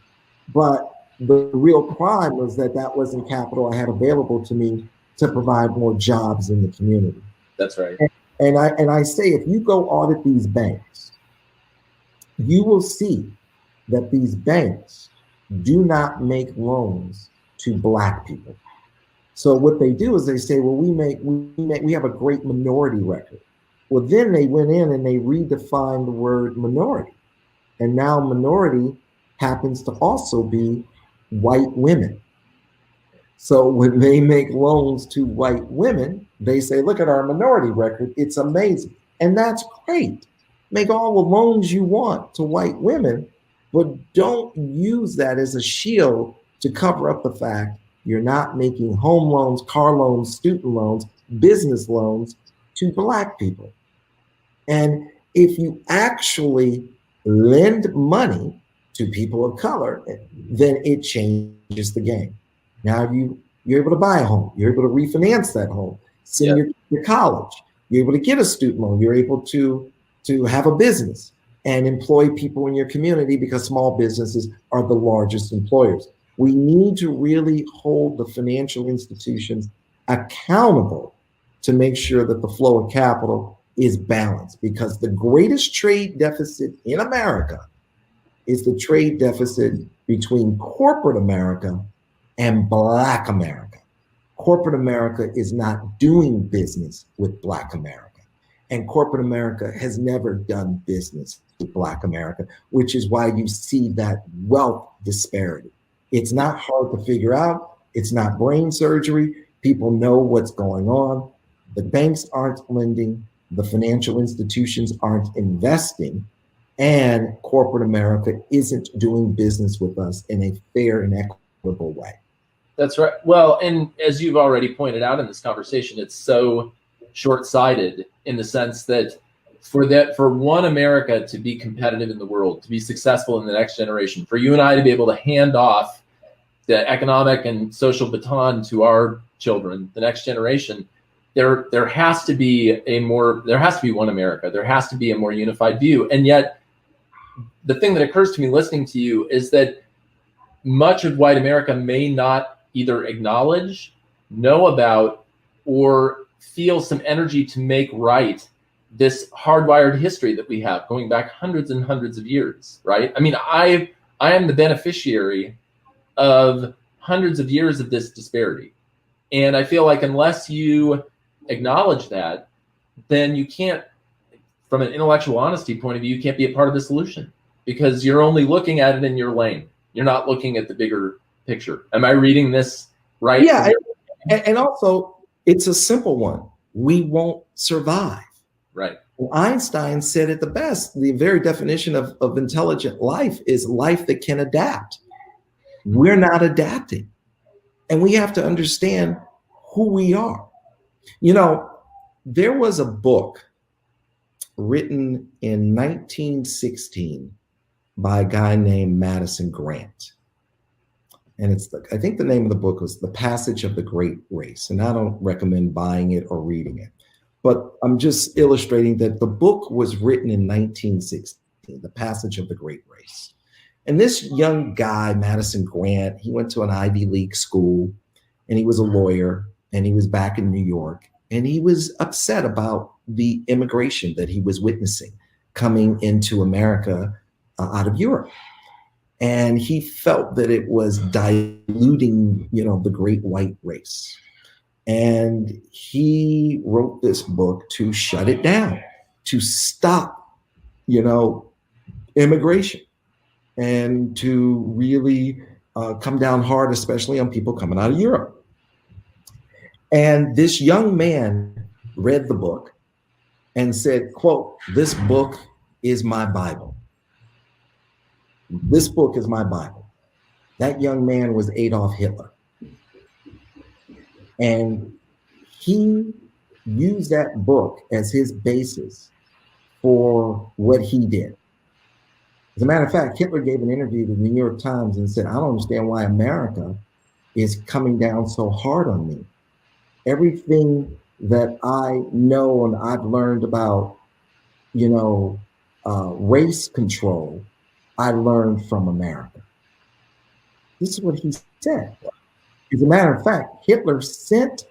But the real crime was that wasn't capital I had available to me to provide more jobs in the community. That's right. And I say, if you go audit these banks, you will see that these banks do not make loans to Black people. So what they do is they say, well, we have a great minority record. Well, then they went in and they redefined the word minority. And now minority happens to also be white women. So when they make loans to white women, they say, look at our minority record. It's amazing. And that's great. Make all the loans you want to white women, but don't use that as a shield to cover up the fact you're not making home loans, car loans, student loans, business loans to Black people. And if you actually lend money to people of color, then it changes the game. Now you're able to buy a home. You're able to refinance that home, send your college. You're able to get a student loan. You're able to have a business and employ people in your community because small businesses are the largest employers. We need to really hold the financial institutions accountable to make sure that the flow of capital is balanced, because the greatest trade deficit in America is the trade deficit between corporate America and Black America. Corporate America is not doing business with Black America. And corporate America has never done business with Black America, which is why you see that wealth disparity. It's not hard to figure out. It's not brain surgery. People know what's going on. The banks aren't lending. The financial institutions aren't investing. And corporate America isn't doing business with us in a fair and equitable way. That's right. Well, and as you've already pointed out in this conversation, it's so short-sighted in the sense that for one America to be competitive in the world, to be successful in the next generation, for you and I to be able to hand off the economic and social baton to our children, the next generation, there has to be one America. There has to be a more unified view. And yet, the thing that occurs to me listening to you is that much of white America may not either acknowledge, know about, or feel some energy to make right this hardwired history that we have going back hundreds and hundreds of years, right? I mean, I am the beneficiary of hundreds of years of this disparity. And I feel like unless you acknowledge that, then you can't, from an intellectual honesty point of view, you can't be a part of the solution because you're only looking at it in your lane. You're not looking at the bigger picture. Am I reading this right? Yeah, and also it's a simple one. We won't survive. Right. Einstein said it the best. The very definition of intelligent life is life that can adapt. We're not adapting. And we have to understand who we are. You know, there was a book written in 1916 by a guy named Madison Grant. And I think the name of the book was The Passage of the Great Race. And I don't recommend buying it or reading it. But I'm just illustrating that the book was written in 1916. the passage of the Great Race. And this young guy, Madison Grant, he went to an Ivy League school, and he was a lawyer, and he was back in New York, and he was upset about the immigration that he was witnessing coming into America out of Europe. And he felt that it was diluting, the great white race. And he wrote this book to shut it down, to stop, immigration, and to really come down hard, especially on people coming out of Europe. And this young man read the book and said, quote, "This book is my Bible. This book is my Bible." That young man was Adolf Hitler. And he used that book as his basis for what he did. As a matter of fact, Hitler gave an interview to the New York Times and said, "I don't understand why America is coming down so hard on me. Everything that I know and I've learned about, race control, I learned from America." This is what he said. As a matter of fact, Hitler sent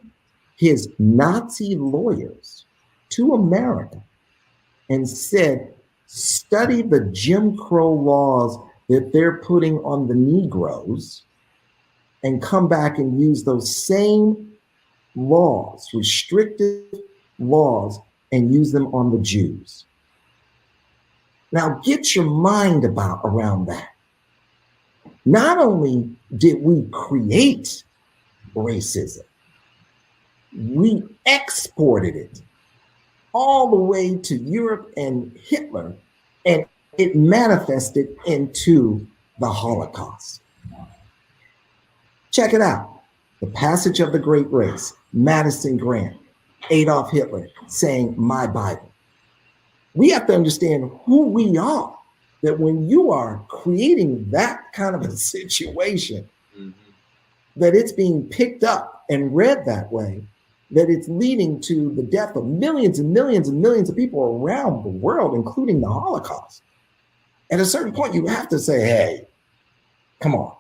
his Nazi lawyers to America and said, "Study the Jim Crow laws that they're putting on the Negroes and come back and use those same laws, restrictive laws, and use them on the Jews." Now get your mind around that. Not only did we create racism, we exported it all the way to Europe and Hitler, and it manifested into the Holocaust. Check it out. The passage of the Great Race, Madison Grant, Adolf Hitler saying, "My Bible." We have to understand who we are, that when you are creating that kind of a situation, that it's being picked up and read that way, that it's leading to the death of millions and millions and millions of people around the world, including the Holocaust. At a certain point, you have to say, hey, come on.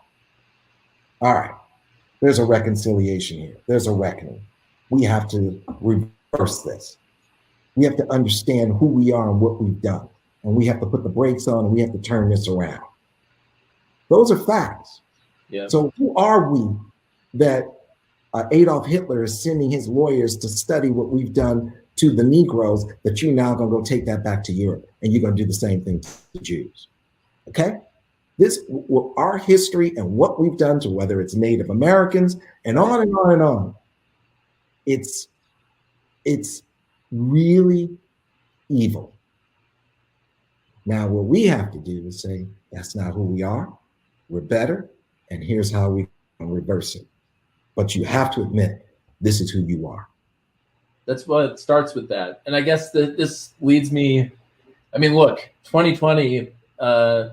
All right, there's a reconciliation here. There's a reckoning. We have to reverse this. We have to understand who we are and what we've done. And we have to put the brakes on and we have to turn this around. Those are facts. Yeah. So who are we that Adolf Hitler is sending his lawyers to study what we've done to the Negroes, that you're now going to go take that back to Europe and you're going to do the same thing to the Jews? Okay? Our history and what we've done to whether it's Native Americans and on and on and on, it's really evil. Now, what we have to do is say, that's not who we are. We're better. And here's how we can reverse it. But you have to admit, this is who you are. That's what it starts with that. And I guess this leads me, I mean, look, 2020,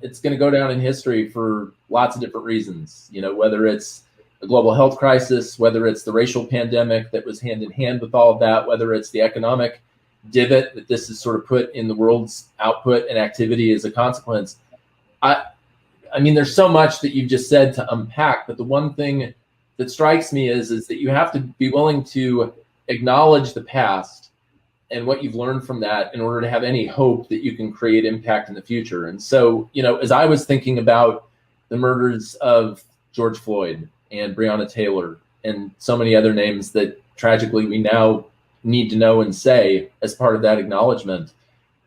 it's going to go down in history for lots of different reasons, whether it's the global health crisis, whether it's the racial pandemic that was hand in hand with all of that, whether it's the economic divot that this has sort of put in the world's output and activity as a consequence. I mean, there's so much that you've just said to unpack, but the one thing that strikes me is that you have to be willing to acknowledge the past and what you've learned from that in order to have any hope that you can create impact in the future. And so, as I was thinking about the murders of George Floyd and Breonna Taylor and so many other names that tragically we now need to know and say as part of that acknowledgement,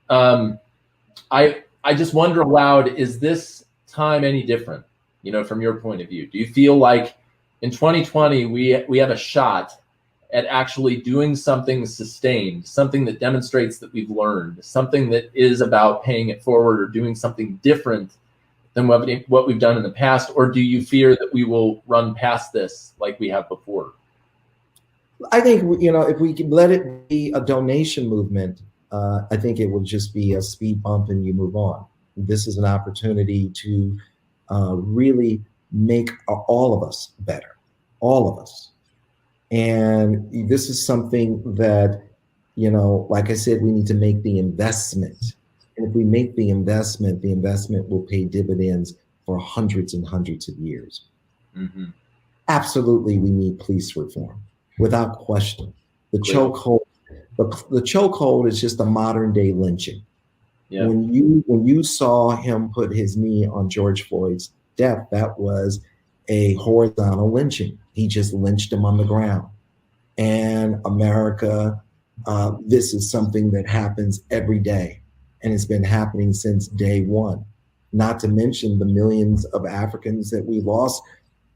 I just wonder aloud, is this time any different, from your point of view? Do you feel like in 2020, we have a shot at actually doing something sustained, something that demonstrates that we've learned, something that is about paying it forward or doing something different than what we've done in the past? Or do you fear that we will run past this like we have before? I think, if we can let it be a donation movement, I think it will just be a speed bump and you move on. This is an opportunity to really make all of us better, all of us. And this is something that, like I said, we need to make the investment And if we make the investment will pay dividends for hundreds and hundreds of years. Mm-hmm. Absolutely, we need police reform, without question. The chokehold, the chokehold is just a modern day lynching. Yeah. When you saw him put his knee on George Floyd's death, that was a horizontal lynching. He just lynched him on the ground. And America, this is something that happens every day, and it's been happening since day one. Not to mention the millions of Africans that we lost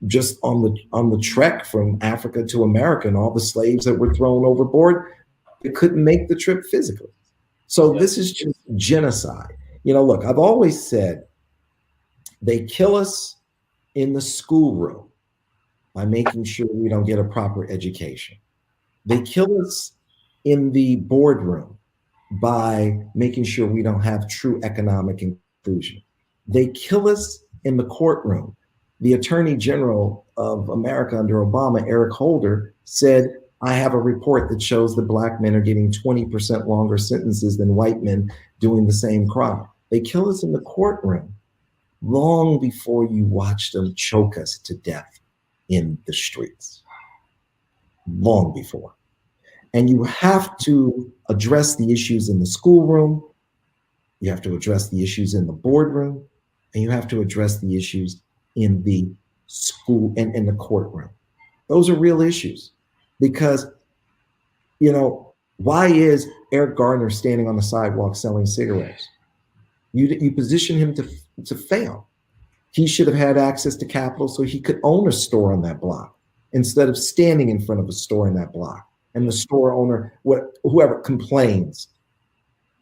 just on the trek from Africa to America, and all the slaves that were thrown overboard that couldn't make the trip physically. So this is just genocide. Look, I've always said they kill us in the schoolroom by making sure we don't get a proper education. They kill us in the boardroom by making sure we don't have true economic inclusion. They kill us in the courtroom. The Attorney General of America under Obama, Eric Holder, said, I have a report that shows that black men are getting 20% longer sentences than white men doing the same crime. They kill us in the courtroom long before you watch them choke us to death in the streets. Long before. And you have to address the issues in the schoolroom. You have to address the issues in the boardroom, and you have to address the issues in the school and in the courtroom. Those are real issues. Because, why is Eric Garner standing on the sidewalk selling cigarettes? You position him to fail. He should have had access to capital so he could own a store on that block instead of standing in front of a store in that block. And the store owner, whoever complains,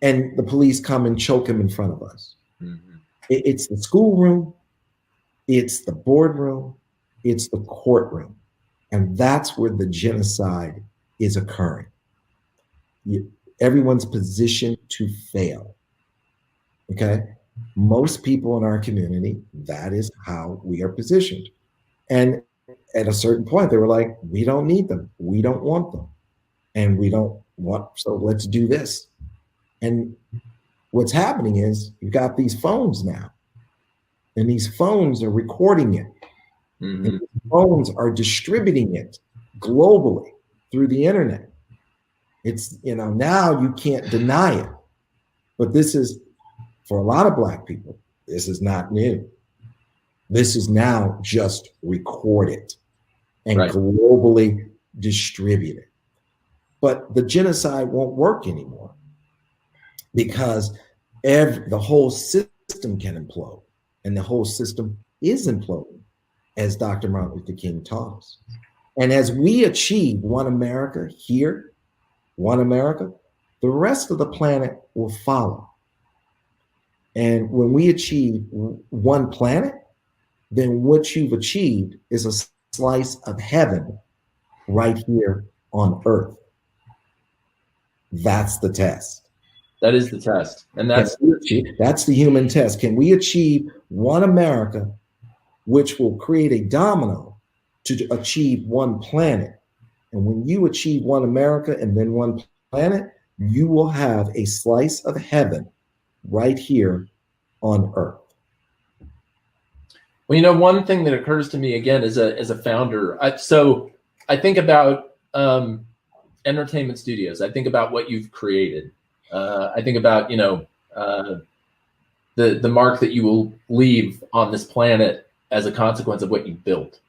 and the police come and choke him in front of us. Mm-hmm. It's the schoolroom, it's the boardroom, it's the courtroom. And that's where the genocide is occurring. Everyone's positioned to fail. Okay? Most people in our community, that is how we are positioned. And at a certain point, they were like, we don't need them. We don't want them. And we don't want, so let's do this. And what's happening is you've got these phones now. And these phones are recording it. Mm-hmm. And these phones are distributing it globally through the internet. It's, now you can't deny it. But this is, for a lot of Black people, this is not new. This is now just recorded and globally distributed. But the genocide won't work anymore because the whole system can implode, and the whole system is imploding, as Dr. Martin Luther King taught us. And as we achieve one America here, one America, the rest of the planet will follow. And when we achieve one planet, then what you've achieved is a slice of heaven right here on Earth. That's the test. That is the test. And that's the human test. Can we achieve one America, which will create a domino to achieve one planet? And when you achieve one America and then one planet, you will have a slice of heaven right here on Earth. Well, one thing that occurs to me again as a founder, I think about entertainment studios. I think about what you've created. I think about the mark that you will leave on this planet as a consequence of what you've built.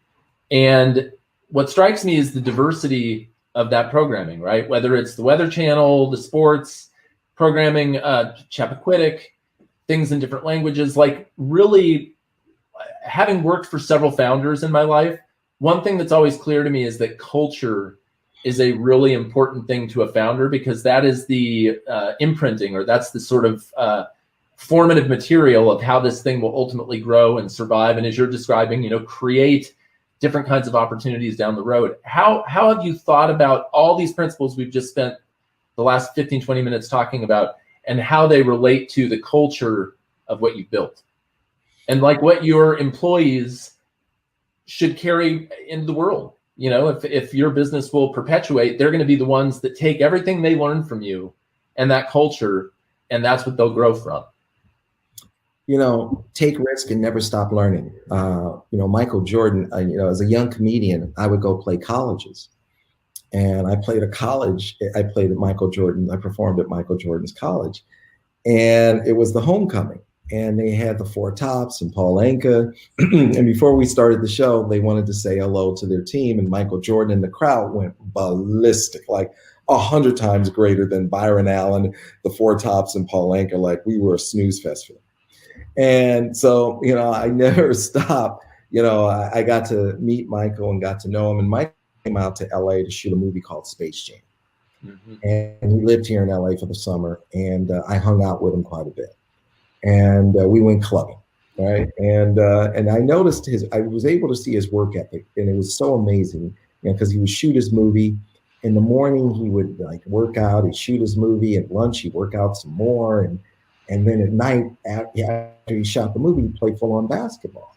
And what strikes me is the diversity of that programming, right? Whether it's the Weather Channel, the sports programming, Chappaquiddick, things in different languages. Like, really, having worked for several founders in my life, one thing that's always clear to me is that culture is a really important thing to a founder, because that is the imprinting, or that's the sort of formative material of how this thing will ultimately grow and survive. And as you're describing, create different kinds of opportunities down the road. How have you thought about all these principles we've just spent the last 15, 20 minutes talking about, and how they relate to the culture of what you've built? And like what your employees should carry into the world. If your business will perpetuate, they're going to be the ones that take everything they learn from you and that culture and that's what they'll grow from. Take risk and never stop learning. Michael Jordan, as a young comedian, I would go play colleges. And I played at Michael Jordan. I performed at Michael Jordan's college. And it was the homecoming. And they had the Four Tops and Paul Anka. And before we started the show, they wanted to say hello to their team. And Michael Jordan and the crowd went ballistic, like 100 times greater than Byron Allen, the Four Tops, and Paul Anka. Like we were a snooze fest for them. And so, I never stopped. I got to meet Michael and got to know him. And Mike came out to LA to shoot a movie called Space Jam. Mm-hmm. And he lived here in LA for the summer. And I hung out with him quite a bit. And we went clubbing, right? And I noticed I was able to see his work ethic. And it was so amazing, because he would shoot his movie. In the morning, he would work out, he'd shoot his movie. At lunch, he'd work out some more. And then at night, after he shot the movie, he played full-on basketball.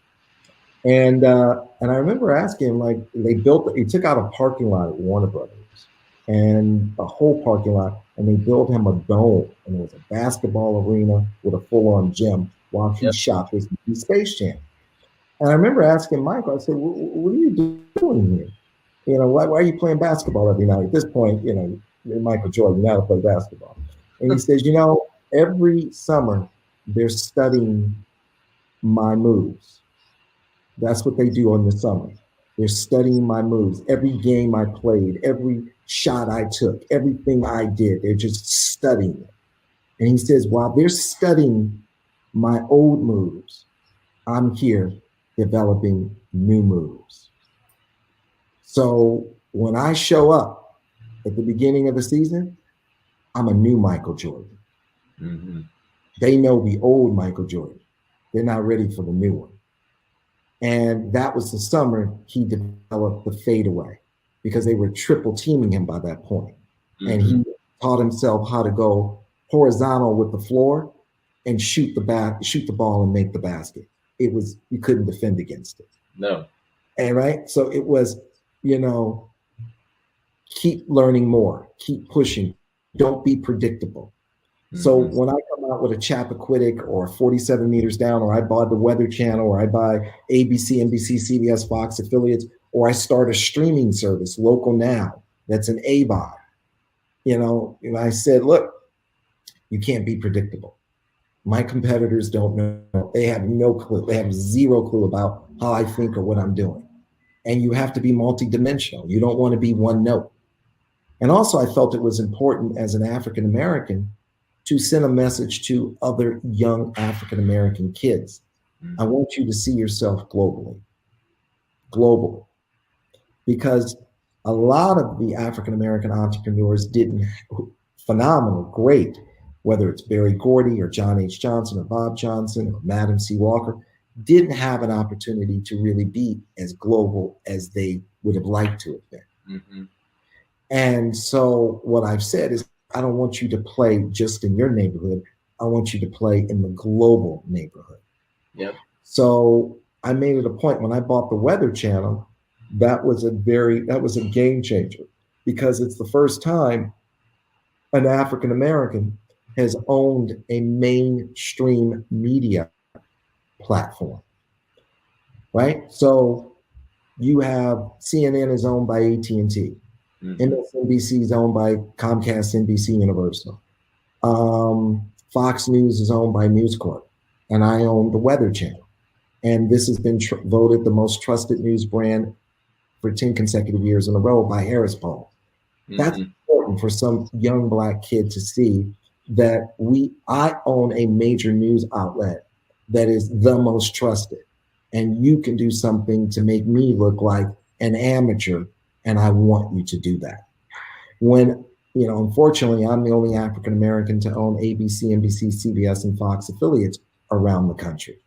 And I remember asking him, he took out a parking lot at Warner Brothers, and a whole parking lot, and they built him a dome, and it was a basketball arena with a full-on gym while he shot this Space Jam. And I remember asking Michael, I said, what are you doing here? Why are you playing basketball every night? At this point, you're Michael Jordan, you know how to play basketball. And he says, every summer they're studying my moves. That's what they do in the summer. They're studying my moves. Every game I played, every shot I took, everything I did, they're just studying it. And he says, while they're studying my old moves, I'm here developing new moves. So when I show up at the beginning of the season, I'm a new Michael Jordan. Mm-hmm. They know the old Michael Jordan. They're not ready for the new one. And that was the summer he developed the fadeaway, because they were triple teaming him by that point. Mm-hmm. And he taught himself how to go horizontal with the floor and shoot the ball and make the basket. You couldn't defend against it. No. And right. So it was, keep learning more, keep pushing, don't be predictable. So when I come out with a Chappaquiddick or 47 meters down, or I buy the Weather Channel, or I buy ABC, NBC, CBS, Fox affiliates, or I start a streaming service, Local Now, that's an AVOD, and I said, look, you can't be predictable. My competitors don't know. They have no clue. They have zero clue about how I think or what I'm doing. And you have to be multidimensional. You don't want to be one note. And also I felt it was important as an African-American to send a message to other young African-American kids. I want you to see yourself globally. Because a lot of the African-American entrepreneurs didn't, phenomenal, great, whether it's Barry Gordy or John H. Johnson or Bob Johnson or Madam C. Walker, didn't have an opportunity to really be as global as they would have liked to have been. Mm-hmm. And so what I've said is, I don't want you to play just in your neighborhood. I want you to play in the global neighborhood. Yep. So I made it a point when I bought the Weather Channel, that was a game changer, because it's the first time an African-American has owned a mainstream media platform, right? So you have CNN is owned by AT&T. MSNBC is owned by Comcast, NBC Universal. Fox News is owned by News Corp, and I own the Weather Channel. And this has been voted the most trusted news brand for 10 consecutive years in a row by Harris Poll. Mm-hmm. That's important for some young Black kid to see that I own a major news outlet that is the most trusted. And you can do something to make me look like an amateur, and I want you to do that. When, unfortunately, I'm the only African-American to own ABC, NBC, CBS, and Fox affiliates around the country.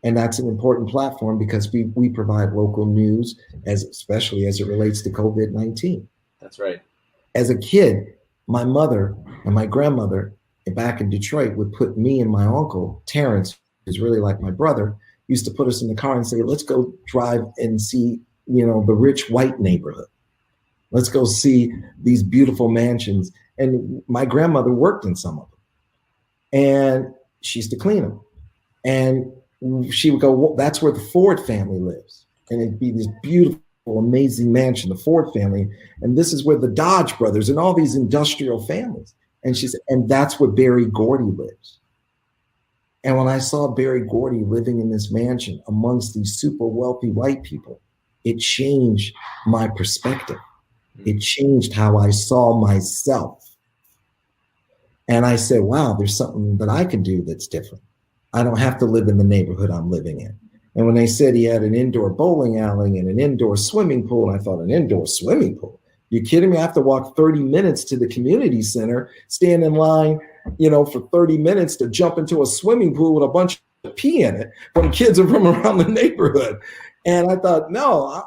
And that's an important platform because we provide local news, especially as it relates to COVID-19. That's right. As a kid, my mother and my grandmother back in Detroit would put me and my uncle, Terrence, who's really like my brother, used to put us in the car and say, let's go drive and see the rich white neighborhood. Let's go see these beautiful mansions. And my grandmother worked in some of them. and she used to clean them. And she would go, well, that's where the Ford family lives. And it'd be this beautiful, amazing mansion, the Ford family. And this is where the Dodge brothers and all these industrial families. And she said, and that's where Berry Gordy lives. And when I saw Berry Gordy living in this mansion amongst these super wealthy white people, it changed my perspective. It changed how I saw myself. And I said, wow, there's something that I can do that's different. I don't have to live in the neighborhood I'm living in. And when they said he had an indoor bowling alley and an indoor swimming pool, and I thought, an indoor swimming pool? You kidding me? I have to walk 30 minutes to the community center, stand in line, for 30 minutes to jump into a swimming pool with a bunch of pee in it from kids from around the neighborhood. And I thought, no,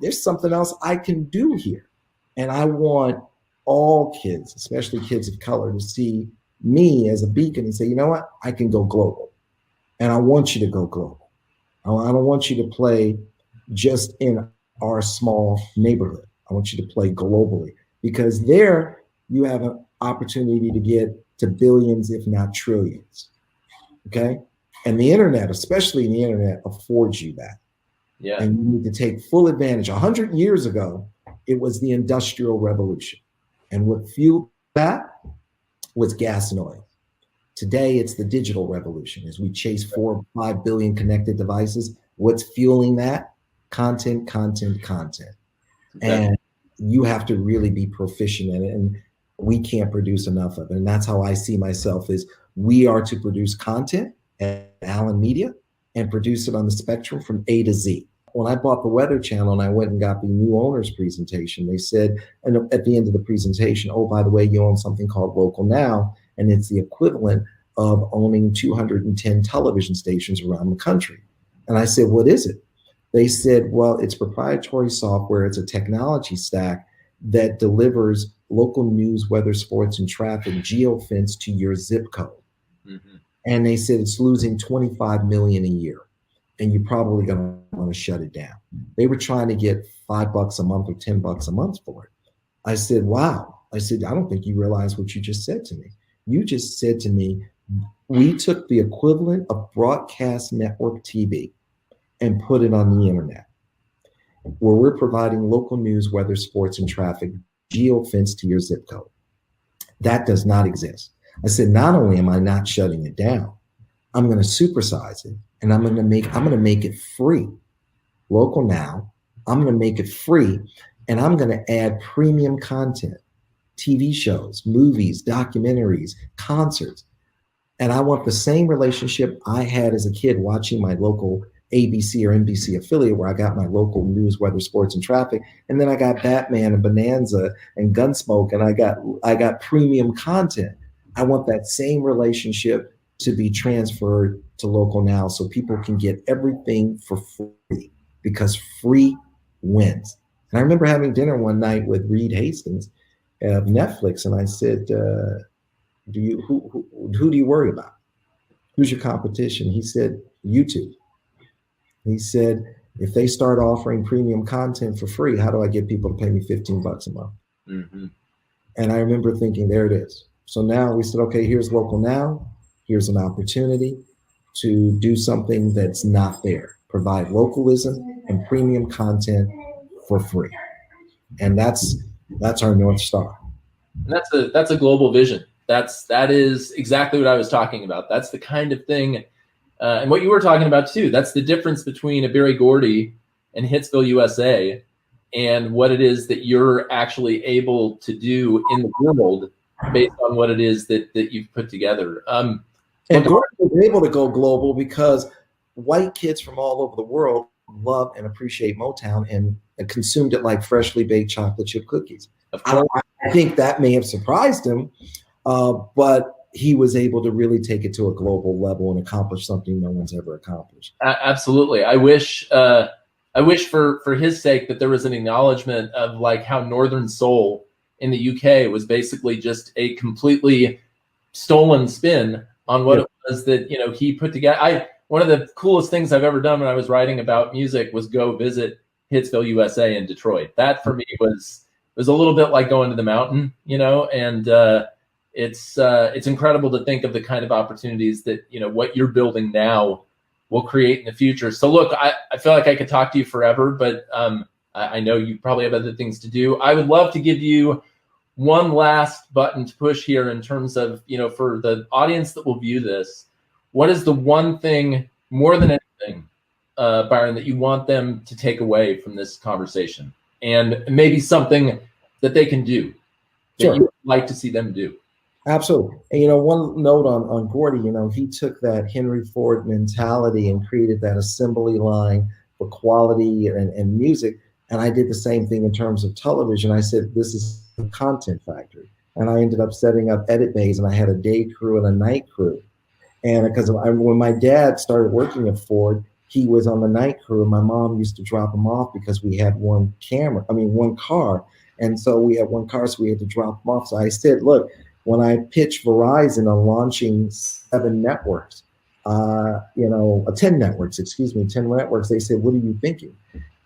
there's something else I can do here. And I want all kids, especially kids of color, to see me as a beacon and say, you know what, I can go global. And I want you to go global. I don't want you to play just in our small neighborhood. I want you to play globally, because there you have an opportunity to get to billions, if not trillions. Okay. And the internet, especially the internet, affords you that. Yeah. And you need to take full advantage. 100 years ago, it was the Industrial Revolution. And what fueled that was gas and oil. Today, it's the digital revolution. As we chase 4 or 5 billion connected devices, what's fueling that? Content, content, content. Okay. And you have to really be proficient in it. And we can't produce enough of it. And that's how I see myself, is we are to produce content at Allen Media and produce it on the spectrum from A to Z. When I bought the Weather Channel and I went and got the new owner's presentation, they said, and at the end of the presentation, oh, by the way, you own something called Local Now, and it's the equivalent of owning 210 television stations around the country. And I said, what is it? They said, well, it's proprietary software. It's a technology stack that delivers local news, weather, sports, and traffic geofence to your zip code. Mm-hmm. And they said it's losing 25 million a year, and you're probably going to want to shut it down. They were trying to get $5 a month or $10 a month for it. I said, wow. I said, I don't think you realize what you just said to me. You just said to me, we took the equivalent of broadcast network TV and put it on the internet, where we're providing local news, weather, sports, and traffic geofence to your zip code. That does not exist. I said, not only am I not shutting it down, I'm going to supersize it, and I'm going to make it free. Local Now, I'm going to make it free, and I'm going to add premium content, TV shows, movies, documentaries, concerts. And I want the same relationship I had as a kid watching my local ABC or NBC affiliate, where I got my local news, weather, sports, and traffic. And then I got Batman and Bonanza and Gunsmoke, and I got premium content. I want that same relationship to be transferred to Local Now, so people can get everything for free, because free wins. And I remember having dinner one night with Reed Hastings of Netflix, and I said, who do you worry about? Who's your competition? He said, YouTube. He said, if they start offering premium content for free, how do I get people to pay me $15 a month? Mm-hmm. And I remember thinking, there it is. So now we said, okay, here's Local Now. Here's an opportunity to do something that's not there. Provide localism and premium content for free. And that's our North Star. And that's a global vision. That is exactly what I was talking about. That's the kind of thing, and what you were talking about too. That's the difference between a Berry Gordy and Hitsville, USA, and what it is that you're actually able to do in the world based on what it is that you've put together. And Gordy was able to go global because white kids from all over the world love and appreciate Motown and consumed it like freshly baked chocolate chip cookies. I think that may have surprised him, but he was able to really take it to a global level and accomplish something no one's ever accomplished. Absolutely. I wish for his sake that there was an acknowledgement of like how Northern Soul in the UK was basically just a completely stolen spin on what it was that, he put together. One of the coolest things I've ever done when I was writing about music was go visit Hitsville, USA in Detroit. That for me was a little bit like going to the mountain, and It's incredible to think of the kind of opportunities that, what you're building now will create in the future. So look, I feel like I could talk to you forever, but I know you probably have other things to do. I would love to give you one last button to push here in terms of, for the audience that will view this, what is the one thing more than anything, Byron, that you want them to take away from this conversation, and maybe something that they can do that Sure. you would like to see them do? Absolutely. And one note on Gordy, he took that Henry Ford mentality and created that assembly line for quality and music. And I did the same thing in terms of television. I said, this is a content factory. And I ended up setting up edit bays, and I had a day crew and a night crew. And because when my dad started working at Ford, he was on the night crew. My mom used to drop him off because we had one car. And so we had one car, so we had to drop him off. So I said, look, when I pitched Verizon on launching 10 networks, 10 networks, they said, what are you thinking?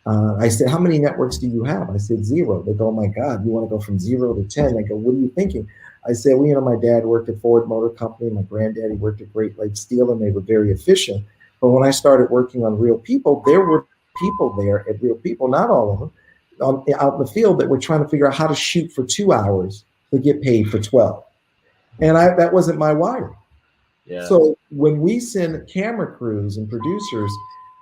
I said, how many networks do you have? I said, 0. They go, oh my God, you want to go from 0 to 10? I go, what are you thinking? I said, well, my dad worked at Ford Motor Company. My granddaddy worked at Great Lakes Steel, and they were very efficient. But when I started working on Real People, there were people there at Real People, not all of them, out in the field, that were trying to figure out how to shoot for 2 hours to get paid for 12. And that wasn't my wiring. Yeah. So when we send camera crews and producers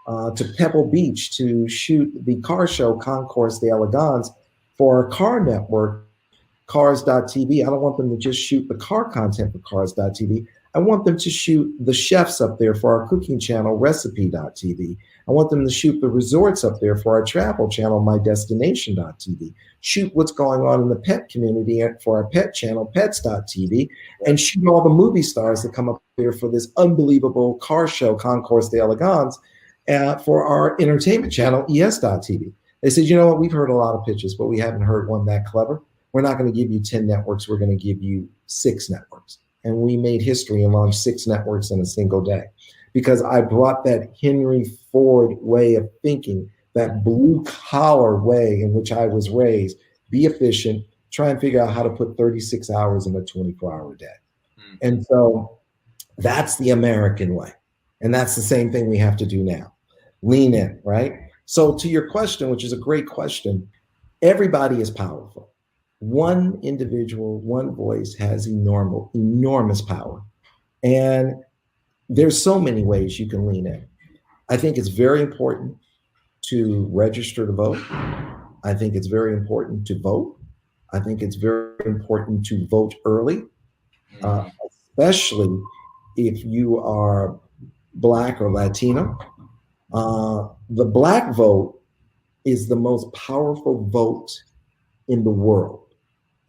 to Pebble Beach to shoot the car show Concours d'Elegance for our car network, Cars.tv, I don't want them to just shoot the car content for Cars.tv. I want them to shoot the chefs up there for our cooking channel, Recipe.tv. I want them to shoot the resorts up there for our travel channel, MyDestination.tv. Shoot what's going on in the pet community for our pet channel, Pets.tv, and shoot all the movie stars that come up there for this unbelievable car show, Concours d'Elegance, for our entertainment channel, ES.tv. They said, you know what, we've heard a lot of pitches, but we haven't heard one that clever. We're not going to give you 10 networks. We're going to give you 6 networks. And we made history and launched 6 networks in a single day, because I brought that Henry Ford way of thinking, that blue collar way in which I was raised. Be efficient, try and figure out how to put 36 hours in a 24-hour day. And so that's the American way. And that's the same thing we have to do now. Lean in, right? So to your question, which is a great question, everybody is powerful. One individual, one voice has enormous power. And there's so many ways you can lean in. I think it's very important to register to vote. I think it's very important to vote. I think it's very important to vote early, especially if you are Black or Latino. The Black vote is the most powerful vote in the world.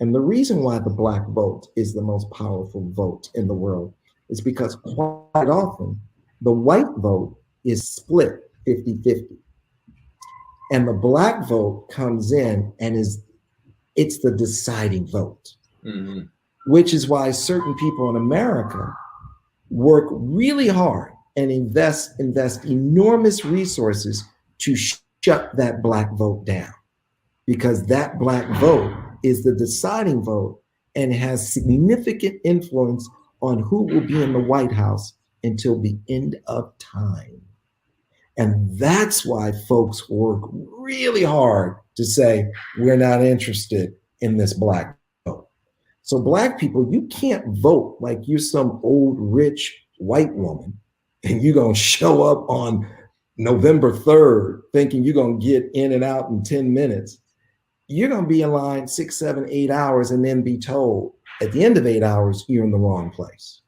And the reason why the Black vote is the most powerful vote in the world is because quite often the white vote is split 50-50. And the Black vote comes in and it's the deciding vote, which is why certain people in America work really hard and invest enormous resources to shut that Black vote down, because that Black vote is the deciding vote and has significant influence on who will be in the White House until the end of time. And that's why folks work really hard to say, we're not interested in this Black vote. So Black people, you can't vote like you're some old, rich white woman and you're going to show up on November 3rd thinking you're going to get in and out in 10 minutes. You're going to be in line 6, 7, 8 hours and then be told at the end of 8 hours, you're in the wrong place.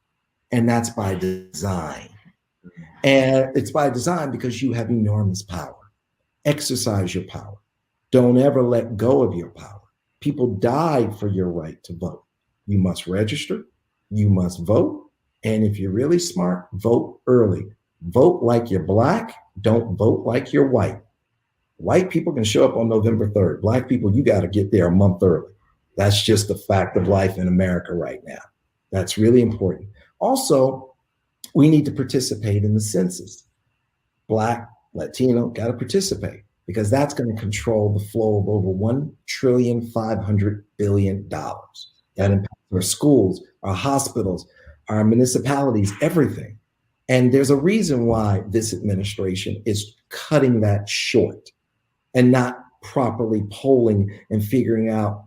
And that's by design. And it's by design because you have enormous power. Exercise your power. Don't ever let go of your power. People died for your right to vote. You must register. You must vote. And if you're really smart, vote early. Vote like you're Black. Don't vote like you're white. White people can show up on November 3rd. Black people, you got to get there a month early. That's just the fact of life in America right now. That's really important. Also, we need to participate in the census. Black, Latino, got to participate, because that's going to control the flow of over $1.5 trillion. That impacts our schools, our hospitals, our municipalities, everything. And there's a reason why this administration is cutting that short and not properly polling and figuring out,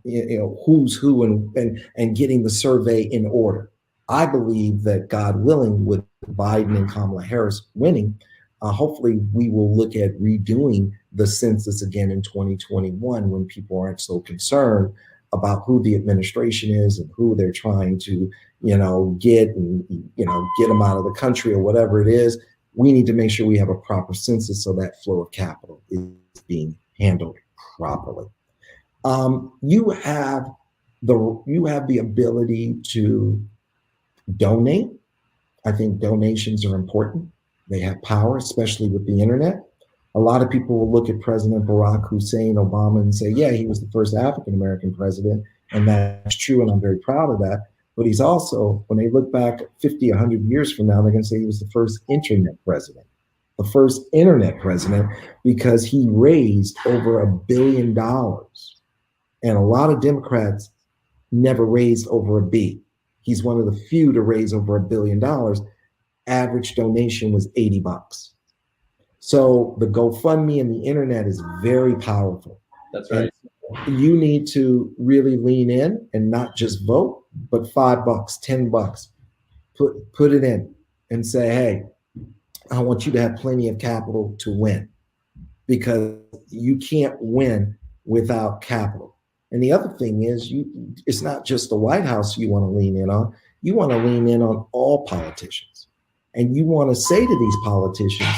who's who and getting the survey in order. I believe that, God willing, with Biden and Kamala Harris winning, hopefully we will look at redoing the census again in 2021 when people aren't so concerned about who the administration is and who they're trying to, get and, get them out of the country or whatever it is. We need to make sure we have a proper census so that flow of capital is being handled properly. You have the ability to donate. I think donations are important. They have power, especially with the internet. A lot of people will look at President Barack Hussein Obama and say, yeah, he was the first African-American president. And that's true. And I'm very proud of that. But he's also, when they look back 50, 100 years from now, they're going to say he was the first internet president. The first internet president, because he raised over $1 billion. And a lot of Democrats never raised over $1 billion. He's one of the few to raise over $1 billion. Average donation was $80. So the GoFundMe and the internet is very powerful. That's right. And you need to really lean in and not just vote, but $5, $10, put it in and say, hey, I want you to have plenty of capital to win, because you can't win without capital. And the other thing is, it's not just the White House you want to lean in on. You want to lean in on all politicians. And you want to say to these politicians,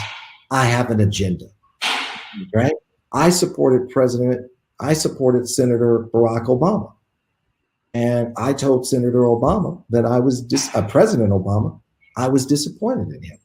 I have an agenda, right? I supported Senator Barack Obama. And I told Senator Obama that President Obama, I was disappointed in him.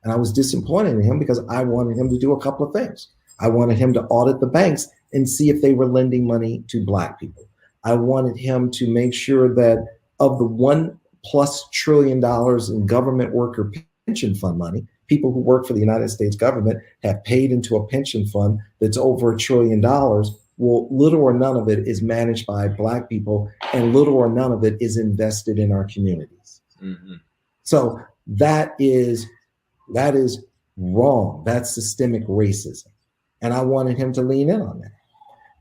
And I was disappointed in him because I wanted him to do a couple of things. I wanted him to audit the banks and see if they were lending money to Black people. I wanted him to make sure that of the $1+ trillion in government worker pension fund money, people who work for the United States government have paid into a pension fund that's over $1 trillion. Well, little or none of it is managed by Black people, and little or none of it is invested in our communities. Mm-hmm. So that is wrong. That's systemic racism. And I wanted him to lean in on that.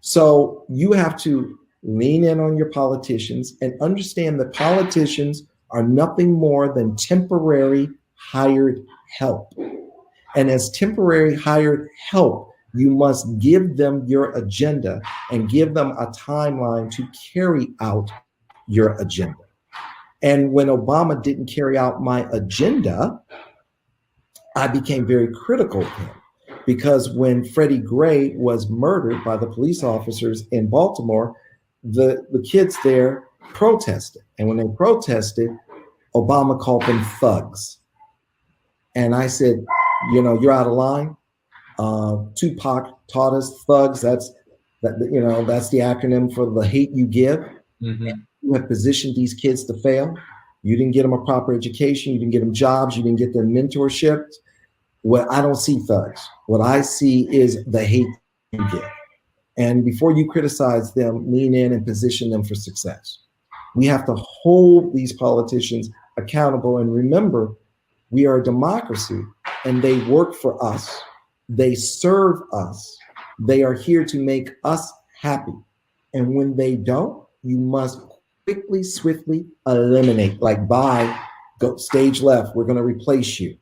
So you have to lean in on your politicians and understand that politicians are nothing more than temporary hired help. And as temporary hired help, you must give them your agenda and give them a timeline to carry out your agenda. And when Obama didn't carry out my agenda, I became very critical of him, because when Freddie Gray was murdered by the police officers in Baltimore, the kids there protested. And when they protested, Obama called them thugs. And I said, you're out of line. Tupac taught us thugs. That's the acronym for the hate you give. Mm-hmm. You have positioned these kids to fail. You didn't get them a proper education. You didn't get them jobs. You didn't get them mentorships. Well, I don't see thugs. What I see is the hate you give. And before you criticize them, lean in and position them for success. We have to hold these politicians accountable. And remember, we are a democracy, and they work for us. They serve us. They are here to make us happy. And when they don't, you must quickly, swiftly eliminate, go stage left, we're going to replace you.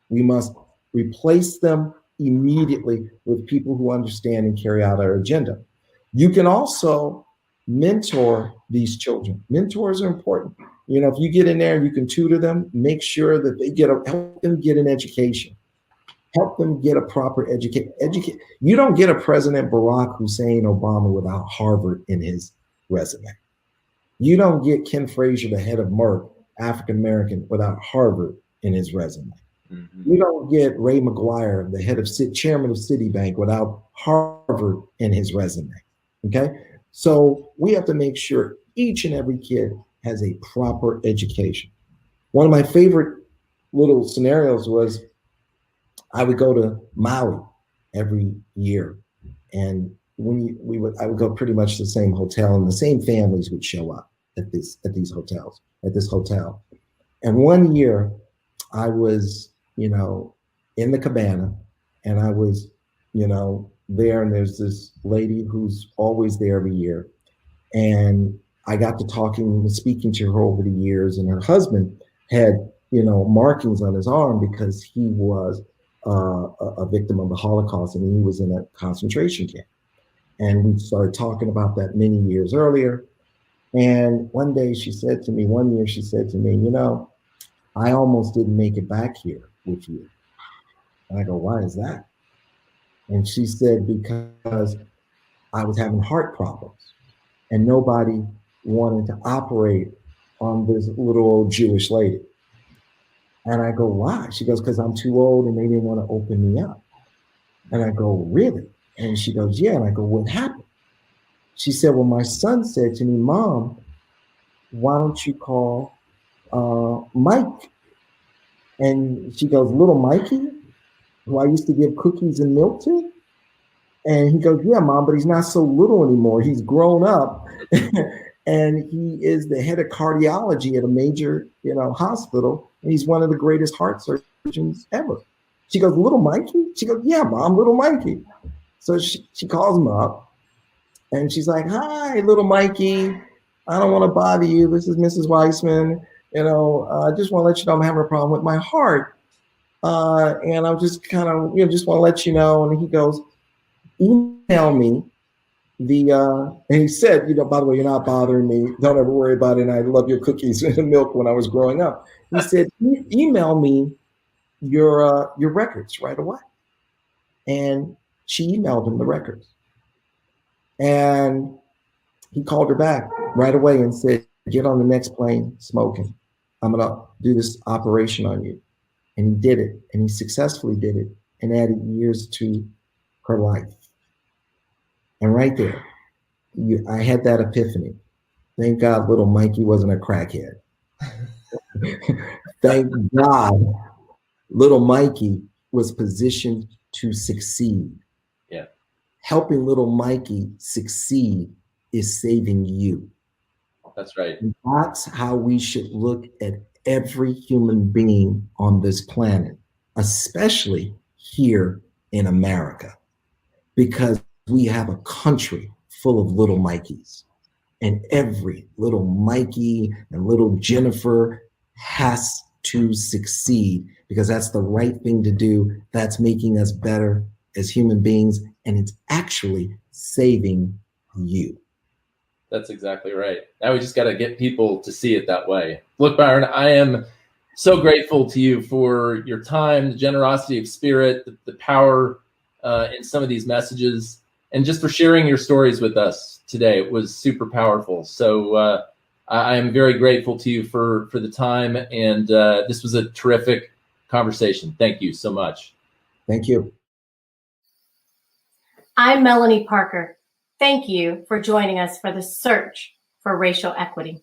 We must replace them immediately with people who understand and carry out our agenda. You can also mentor these children. Mentors are important. If you get in there, you can tutor them, make sure that they help them get an education. Help them get a proper education. You don't get a President Barack Hussein Obama without Harvard in his resume. You don't get Ken Frazier, the head of Merck, African-American, without Harvard in his resume. Mm-hmm. You don't get Ray McGuire, the chairman of Citibank, without Harvard in his resume. Okay? So we have to make sure each and every kid has a proper education. One of my favorite little scenarios was I would go to Maui every year, and I would go pretty much to the same hotel, and the same families would show up. at this hotel. And one year I was, in the cabana, and I was, there, and there's this lady who's always there every year. And I got to speaking to her over the years, and her husband had, markings on his arm because he was a victim of the Holocaust, and he was in a concentration camp. And we started talking about that many years earlier. And one year she said to me, I almost didn't make it back here with you. And I go, why is that? And she said, because I was having heart problems and nobody wanted to operate on this little old Jewish lady. And I go, why? She goes, because I'm too old and they didn't want to open me up. And I go, really? And she goes, yeah. And I go, what happened? She said, well, my son said to me, Mom, why don't you call Mike? And she goes, little Mikey, who I used to give cookies and milk to? And he goes, yeah, Mom, but he's not so little anymore. He's grown up. And he is the head of cardiology at a major, hospital. And he's one of the greatest heart surgeons ever. She goes, little Mikey? She goes, yeah, Mom, little Mikey. So she calls him up and she's like, hi, little Mikey. I don't want to bother you. This is Mrs. Weissman. I just want to let you know I'm having a problem with my heart. And I'm just kind of, just want to let you know. And he goes, email me and he said, by the way, you're not bothering me. Don't ever worry about it. And I love your cookies and milk when I was growing up. He said, email me your records right away. And she emailed him the records. And he called her back right away and said, get on the next plane smoking. I'm going to do this operation on you. And he did it. And he successfully did it and added years to her life. And right there, I had that epiphany. Thank God little Mikey wasn't a crackhead. Thank God little Mikey was positioned to succeed. Yeah. Helping little Mikey succeed is saving you. That's right. And that's how we should look at every human being on this planet, especially here in America, because we have a country full of little Mikeys, and every little Mikey and little Jennifer has to succeed because that's the right thing to do. That's making us better as human beings, and it's actually saving you. That's exactly right. Now we just got to get people to see it that way. Look, Byron, I am so grateful to you for your time, the generosity of spirit, the power in some of these messages, and just for sharing your stories with us today. It was super powerful. So I am very grateful to you for the time, and this was a terrific conversation. Thank you so much. Thank you. I'm Melanie Parker. Thank you for joining us for the search for racial equity.